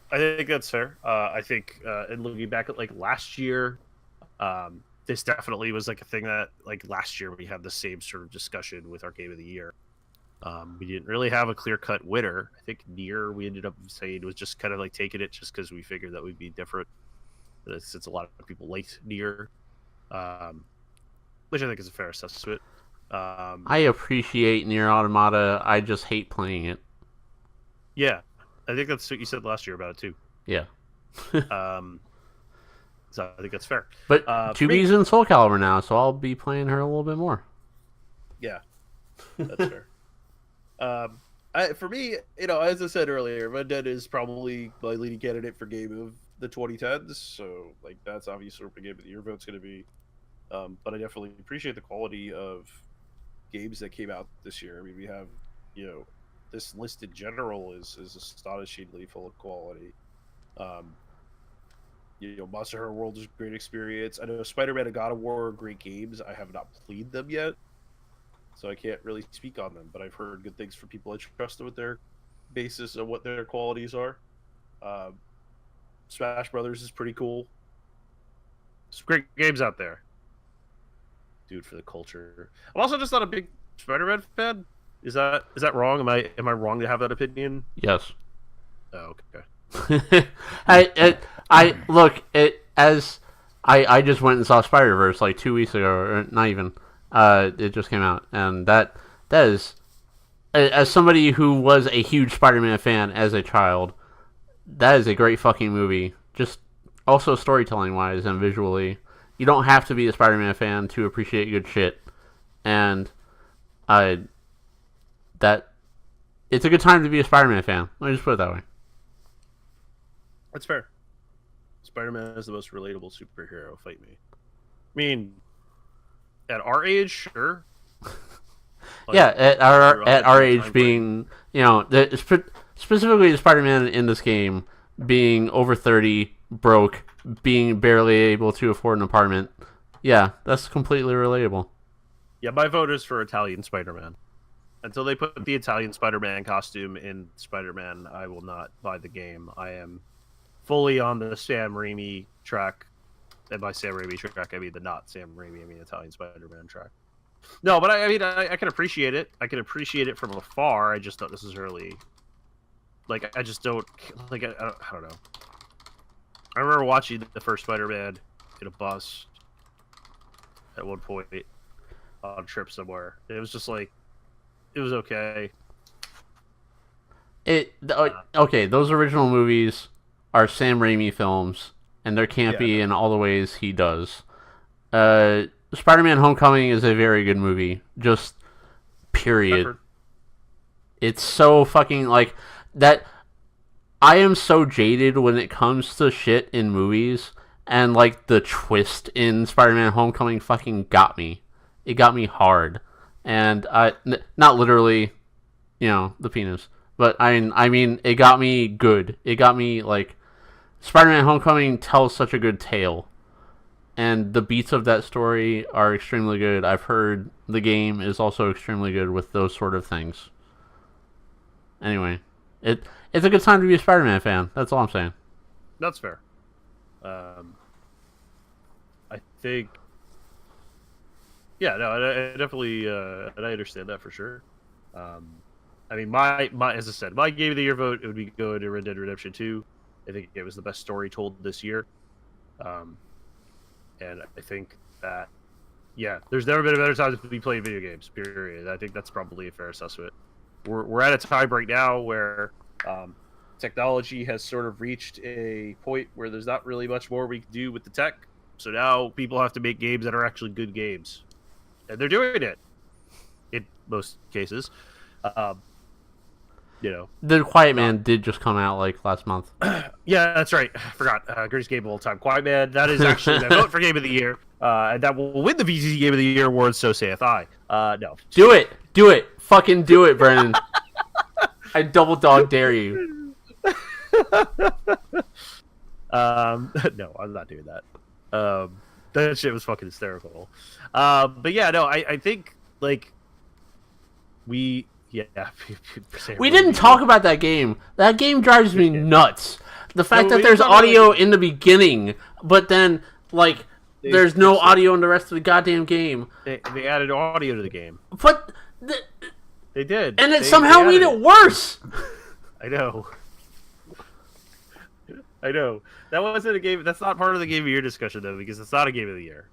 that's fair. I think in looking back at like last year, this definitely was like a thing that like last year we had the same sort of discussion with our game of the year. We didn't really have a clear-cut winner. I think Nier we ended up saying was just kind of like taking it just because we figured that would be different. Since a lot of people liked Nier, which I think is a fair assessment. I appreciate Nier Automata. I just hate playing it. Yeah, I think that's what you said last year about it too. Yeah. So I think that's fair. But 2B's in Soul Calibur now, so I'll be playing her a little bit more. Yeah, that's fair. For me, as I said earlier, Red Dead is probably my leading candidate for game of the 2010s, so like that's obviously what the game of the year vote's going to be. But I definitely appreciate the quality of games that came out this year. I mean, we have, this list in general is astonishingly full of quality. Monster Hunter World is a great experience. I know Spider-Man and God of War are great games. I have not played them yet, so I can't really speak on them, but I've heard good things from people I trust with their basis of what their qualities are. Smash Brothers is pretty cool. Some great games out there. Dude, for the culture. I'm also just not a big Spider-Man fan. Is that wrong? Am I wrong to have that opinion? Yes. Oh, okay. I look it as I just went and saw Spider-Verse like 2 weeks ago, or not even. It just came out, and that is, as somebody who was a huge Spider-Man fan as a child, that is a great fucking movie. Just also storytelling wise and visually. You don't have to be a Spider-Man fan to appreciate good shit. And that it's a good time to be a Spider-Man fan. Let me just put it that way. That's fair. Spider-Man is the most relatable superhero. Fight me. I mean, at our age, sure. Like, yeah, at our age, being specifically the Spider-Man in this game being over 30, broke, being barely able to afford an apartment. Yeah, that's completely relatable. Yeah, my vote is for Italian Spider-Man. Until they put the Italian Spider-Man costume in Spider-Man, I will not buy the game. I am fully on the Sam Raimi track. And by Sam Raimi track, I mean the not Sam Raimi, I mean Italian Spider-Man track. No, but I mean, I can appreciate it. I can appreciate it from afar. I just don't necessarily, like, I just don't, like, I don't know. I remember watching the first Spider-Man in a bus at one point on a trip somewhere. It was just like, it was okay. Okay, those original movies are Sam Raimi films, and they're campy in all the ways he does. Spider-Man Homecoming is a very good movie. Just, period. It's so fucking, like, that... I am so jaded when it comes to shit in movies, and, like, the twist in Spider-Man Homecoming fucking got me. It got me hard. And, not literally, the penis, but I mean, it got me good. It got me, like, Spider-Man Homecoming tells such a good tale. And the beats of that story are extremely good. I've heard the game is also extremely good with those sort of things. Anyway, it's a good time to be a Spider-Man fan. That's all I'm saying. That's fair. I think... Yeah, no, I definitely... and I understand that for sure. I mean, my as I said, my Game of the Year vote, it would be going to Red Dead Redemption 2. I think it was the best story told this year. And I think that, yeah, there's never been a better time to be playing video games, period. I think that's probably a fair assessment. We're at a time right now where technology has sort of reached a point where there's not really much more we can do with the tech. So now people have to make games that are actually good games. And they're doing it in most cases. The Quiet Man did just come out like last month. Yeah, that's right. I forgot. Greatest game of all time. Quiet Man. That is actually my vote for Game of the Year. And that will win the VGZ Game of the Year award, so saith I. No. Do it. Do it. Fucking do it, Brennan. I double dog dare you. No, I'm not doing that. That shit was fucking hysterical. But yeah, no, I think, like, we didn't talk about that game. That game drives me nuts. The fact that there's audio in the beginning, but then, like, there's no audio in the rest of the goddamn game. They added audio to the game. But... They did. And it somehow made it worse! I know. I know. That wasn't a game... That's not part of the Game of the Year discussion, though, because it's not a Game of the Year.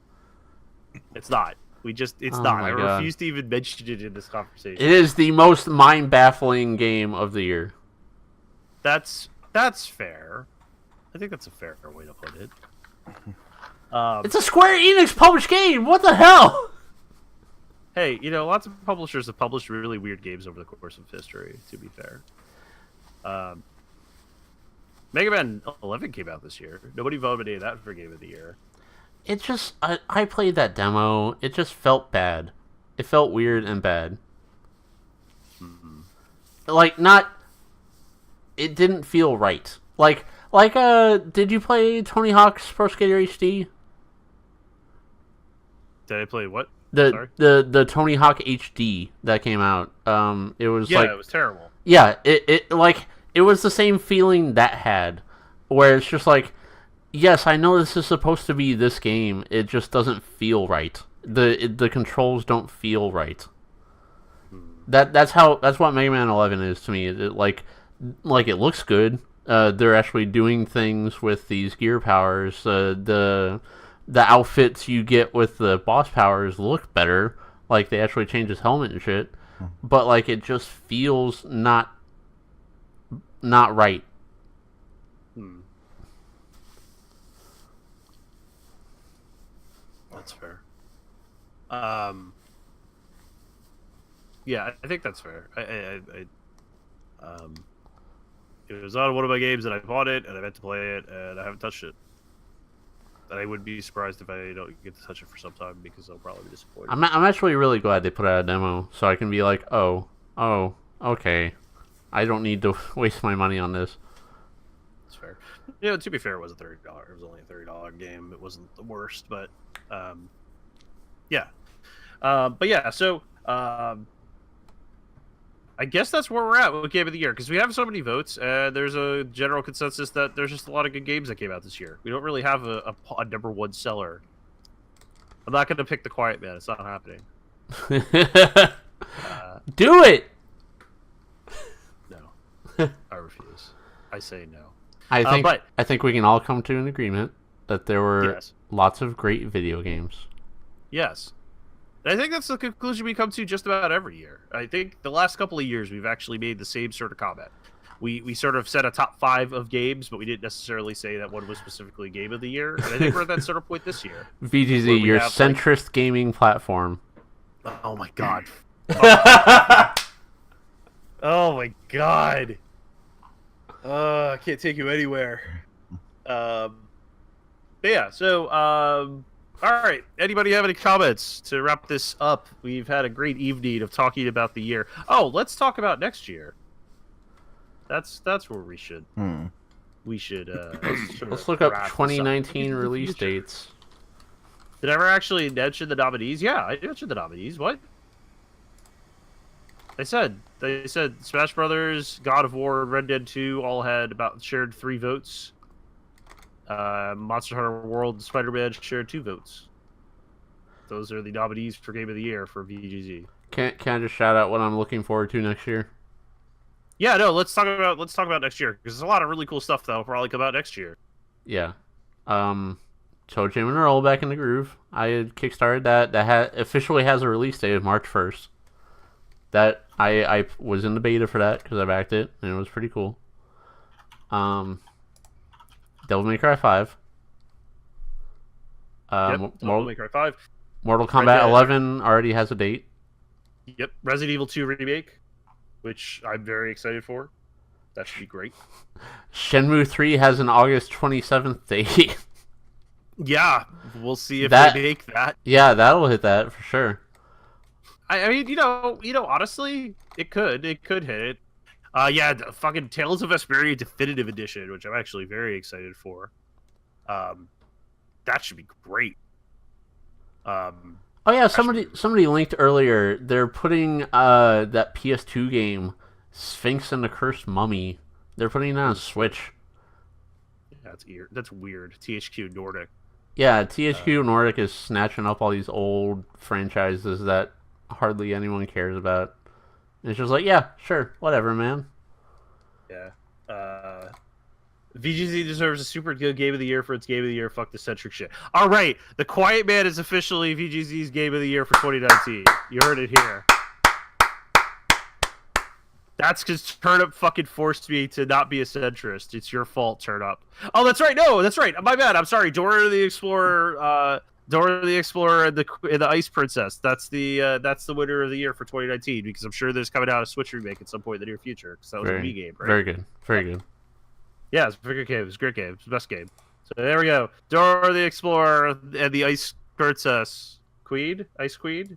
It's not. It's not. I refuse to even mention it in this conversation. It is the most mind-baffling game of the year. That's fair. I think that's a fair way to put it. It's a Square Enix published game! What the hell? Hey, lots of publishers have published really weird games over the course of history, to be fair. Mega Man 11 came out this year. Nobody voted that for Game of the Year. It just... I played that demo. It just felt bad. It felt weird and bad. Mm-hmm. Like, not... It didn't feel right. Like, did you play Tony Hawk's Pro Skater HD? Did I play what? The Tony Hawk HD that came out. It was it was terrible. Yeah, it was the same feeling that had, where it's just like, yes, I know this is supposed to be this game. It just doesn't feel right. The controls don't feel right. That's what Mega Man 11 is to me. It looks good. They're actually doing things with these gear powers. The outfits you get with the boss powers look better. Like, they actually change his helmet and shit. But, like, it just feels not right. That's fair. Yeah, I think that's fair. It was on one of my games, and I bought it, and I meant to play it, and I haven't touched it. And I would be surprised if I don't get to touch it for some time, because I'll probably be disappointed. I'm actually really glad they put out a demo, so I can be like, oh, okay. I don't need to waste my money on this. That's fair. To be fair, it was $30. It was only a $30 game. It wasn't the worst, but yeah. But yeah, so I guess that's where we're at with Game of the Year, because we have so many votes, and there's a general consensus that there's just a lot of good games that came out this year. We don't really have a number one seller. I'm not going to pick The Quiet Man. It's not happening. Do it. No, I refuse. I say no. I think we can all come to an agreement that there were lots of great video games. Yes. I think that's the conclusion we come to just about every year. I think the last couple of years we've actually made the same sort of comment. We sort of set a top 5 of games, but we didn't necessarily say that one was specifically Game of the Year. And I think we're at that sort of point this year. VGZ, your centrist gaming platform. Oh my god. Oh my god. I can't take you anywhere. But yeah, so all right. Anybody have any comments to wrap this up? We've had a great evening of talking about the year. Oh, let's talk about next year. That's where we should. We should. Let's look up 2019 release dates. Did I ever actually mention the nominees? Yeah, I mentioned the nominees. What? They said Smash Brothers, God of War, and Red Dead 2 all had about shared 3 votes. Monster Hunter World and Spider-Man shared 2 votes. Those are the nominees for Game of the Year for VGZ. Can I just shout out what I'm looking forward to next year? Yeah, no. Let's talk about next year because there's a lot of really cool stuff that'll probably come out next year. Yeah, Toe Jam and Earl Back in the Groove. I had kickstarted that. That officially has a release date of March 1st. That I was in the beta for that because I backed it and it was pretty cool. Devil May Cry 5. Devil May Cry 5. Mortal Kombat 11 already has a date. Yep, Resident Evil 2 remake, which I'm very excited for. That should be great. Shenmue 3 has an August 27th date. Yeah, we'll see if they make that. Yeah, that'll hit that for sure. I mean, you know, honestly, it could hit it. Yeah, the fucking Tales of Vesperia Definitive Edition, which I'm actually very excited for. That should be great. Oh yeah, somebody linked earlier. They're putting that PS2 game, Sphinx and the Cursed Mummy. They're putting it on Switch. Yeah, that's weird. THQ Nordic. Yeah, THQ Nordic is snatching up all these old franchises that hardly anyone cares about. And it's just like, yeah, sure, whatever, man. Yeah. VGZ deserves a super good Game of the Year for its Game of the Year. Fuck the centric shit. All right, The Quiet Man is officially VGZ's Game of the Year for 2019. You heard it here. That's because Turnip fucking forced me to not be a centrist. It's your fault, Turnip. Oh, that's right. No, that's right. My bad. I'm sorry. Dora the Explorer, and the Ice Princess. That's the winner of the year for 2019 because I'm sure there's coming out a Switch remake at some point in the near future because that was a Wii game, right? Very good. Very good. Yeah, it's a very good game. It's a great game. It's the best game. So there we go. Dora the Explorer and the Ice Princess. Ice Queen?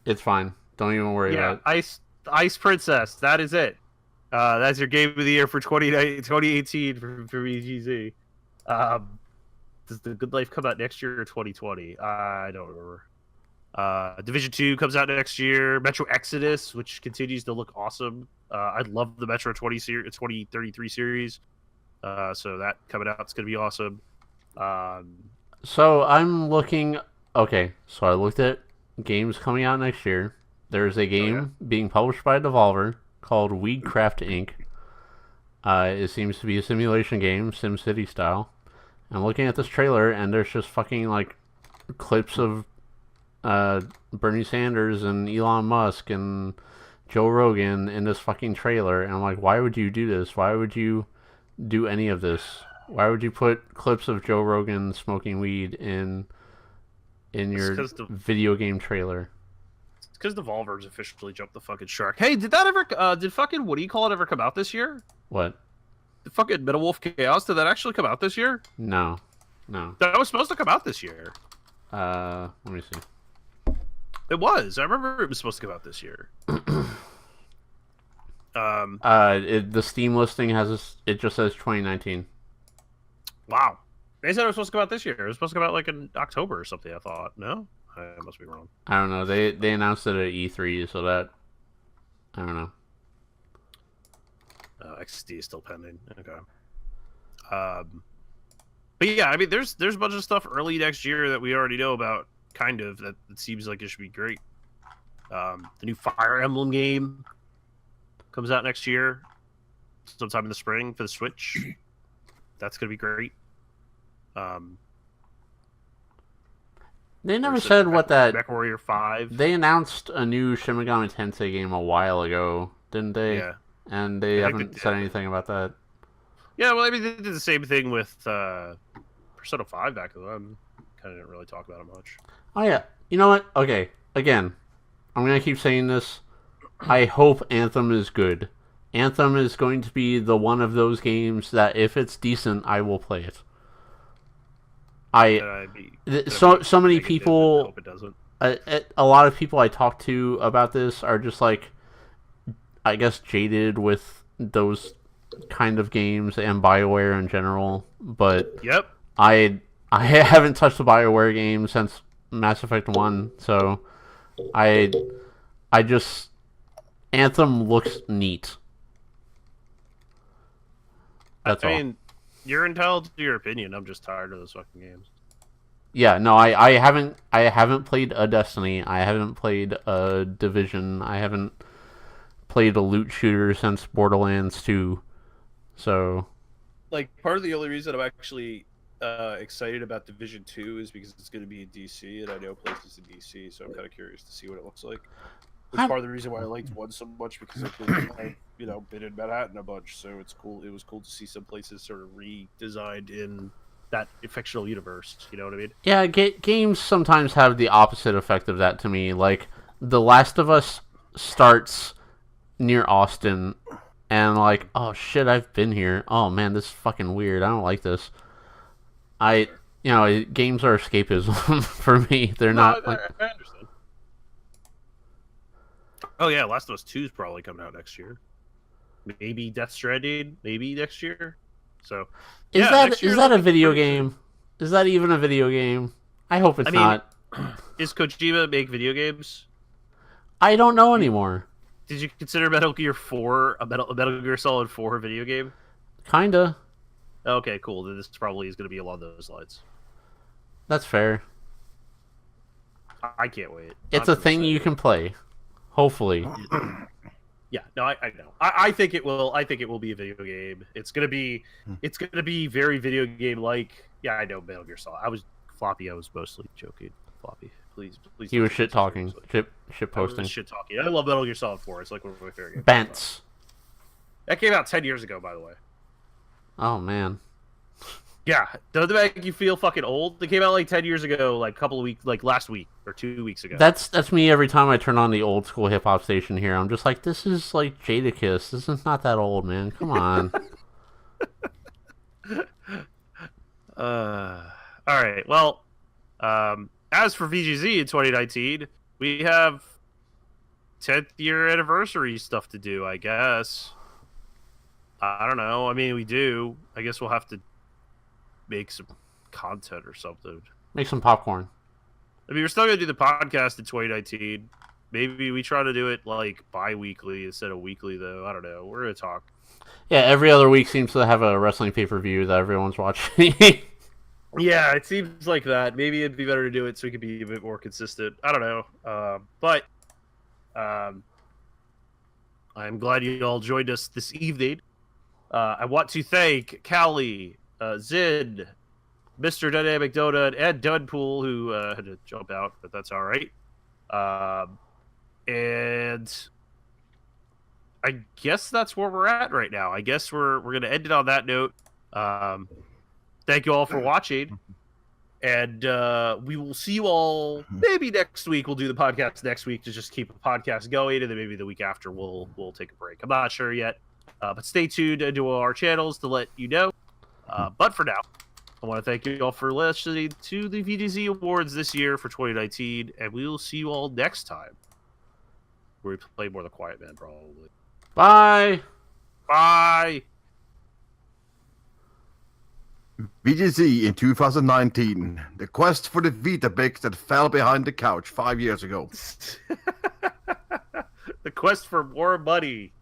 It's fine. Don't even worry about it. Ice Princess. That is it. That's your Game of the Year for 2018 for VGZ. Does The Good Life come out next year or 2020? I don't remember. Division 2 comes out next year. Metro Exodus, which continues to look awesome. I love the Metro 2033 series. So that coming out, it's going to be awesome. So I'm looking... Okay, so I looked at games coming out next year. There's a game being published by Devolver called Weedcraft Inc. It seems to be a simulation game, SimCity style. I'm looking at this trailer, and there's just fucking, like, clips of Bernie Sanders and Elon Musk and Joe Rogan in this fucking trailer. And I'm like, why would you do this? Why would you do any of this? Why would you put clips of Joe Rogan smoking weed in your video game trailer? Because Devolver's officially jumped the fucking shark. Hey, did fucking what do you call it ever come out this year? What? The fucking Metal Wolf Chaos, did that actually come out this year? No. That was supposed to come out this year. Let me see. It was. I remember it was supposed to come out this year. The Steam listing it just says 2019. Wow. They said it was supposed to come out this year. It was supposed to come out like in October or something, I thought. No? I must be wrong. I don't know. They announced it at E3, so that... I don't know. XD is still pending. Okay. But yeah, I mean, there's a bunch of stuff early next year that we already know about, kind of, that it seems like it should be great. The new Fire Emblem game comes out next year, sometime in the spring for the Switch. That's gonna be great. They never said what that. MechWarrior 5. They announced a new Shin Megami Tensei game a while ago, didn't they? Yeah. And they haven't said anything about that. Yeah, well, I mean, they did the same thing with Persona 5 back then. Kind of didn't really talk about it much. Oh, yeah. You know what? Okay. Again, I'm going to keep saying this. I hope Anthem is good. Anthem is going to be the one of those games that if it's decent, I will play it. So many people, hope it doesn't. A lot of people I talk to about this are just like, I guess, jaded with those kind of games and BioWare in general. But yep, I haven't touched the BioWare game since Mass Effect 1, so I just Anthem looks neat. That's all. I mean, you're entitled to your opinion. I'm just tired of those fucking games. Yeah, no, I haven't played a Destiny. I haven't played a Division. I haven't played a loot shooter since Borderlands 2. So, like, part of the only reason I'm actually excited about Division 2 is because it's going to be in DC, and I know places in DC, so I'm kind of curious to see what it looks like. Which part of the reason why I liked 1 so much, because I've been in Manhattan a bunch, so it's cool. It was cool to see some places sort of redesigned in that fictional universe. You know what I mean? Yeah, games sometimes have the opposite effect of that to me. Like, The Last of Us starts near Austin, and like, oh shit, I've been here. Oh man, this is fucking weird. I don't like this. Games are escapism for me. They're not. I understand. Oh yeah, Last of Us 2 is probably coming out next year. Maybe Death Stranding, maybe next year. So, is that a video game? Is that even a video game? I hope it's not. Is Kojima make video games? I don't know anymore. Did you consider Metal Gear 4 a Metal Gear Solid 4 video game? Kinda. Okay, cool. Then this probably is going to be along those lines. That's fair. I can't wait. It's a thing you can play. Hopefully. Yeah, no, I know. I think it will. I think it will be a video game. It's gonna be very video game like. Yeah, I know Metal Gear Solid. I was mostly joking. Floppy, please. He was shit talking, shit posting. Shit talking. I love Metal Gear Solid 4. It's like one of my favorite games. Bents. That came out 10 years ago, by the way. Oh man. Yeah, doesn't that make you feel fucking old? They came out like 10 years ago, like last week or 2 weeks ago. That's me every time I turn on the old school hip hop station here. I'm just like, this is like Jadakiss. This is not that old, man. Come on. All right. Well, as for VGZ in 2019, we have 10th year anniversary stuff to do, I guess. I don't know. I mean, we do. I guess we'll have to make some content or something. Make some popcorn. I mean, we're still going to do the podcast in 2019. Maybe we try to do it like bi-weekly instead of weekly, though. I don't know. We're going to talk. Yeah, every other week seems to have a wrestling pay-per-view that everyone's watching. Yeah, it seems like that. Maybe it'd be better to do it so we could be a bit more consistent. I don't know. But I'm glad you all joined us this evening. I want to thank Cali, Zid, Mr. DynamicDonut, and Deadpool, who had to jump out, but that's all right. And I guess that's where we're at right now. I guess we're going to end it on that note. Thank you all for watching, and we will see you all maybe next week. We'll do the podcast next week to just keep the podcast going, and then maybe the week after we'll take a break. I'm not sure yet, but stay tuned to our channels to let you know. But for now, I want to thank you all for listening to the VGZ Awards this year for 2019, and we will see you all next time, where we play more The Quiet Man, probably. Bye! Bye! VGZ in 2019. The quest for the Weetabix that fell behind the couch 5 years ago. The quest for more money.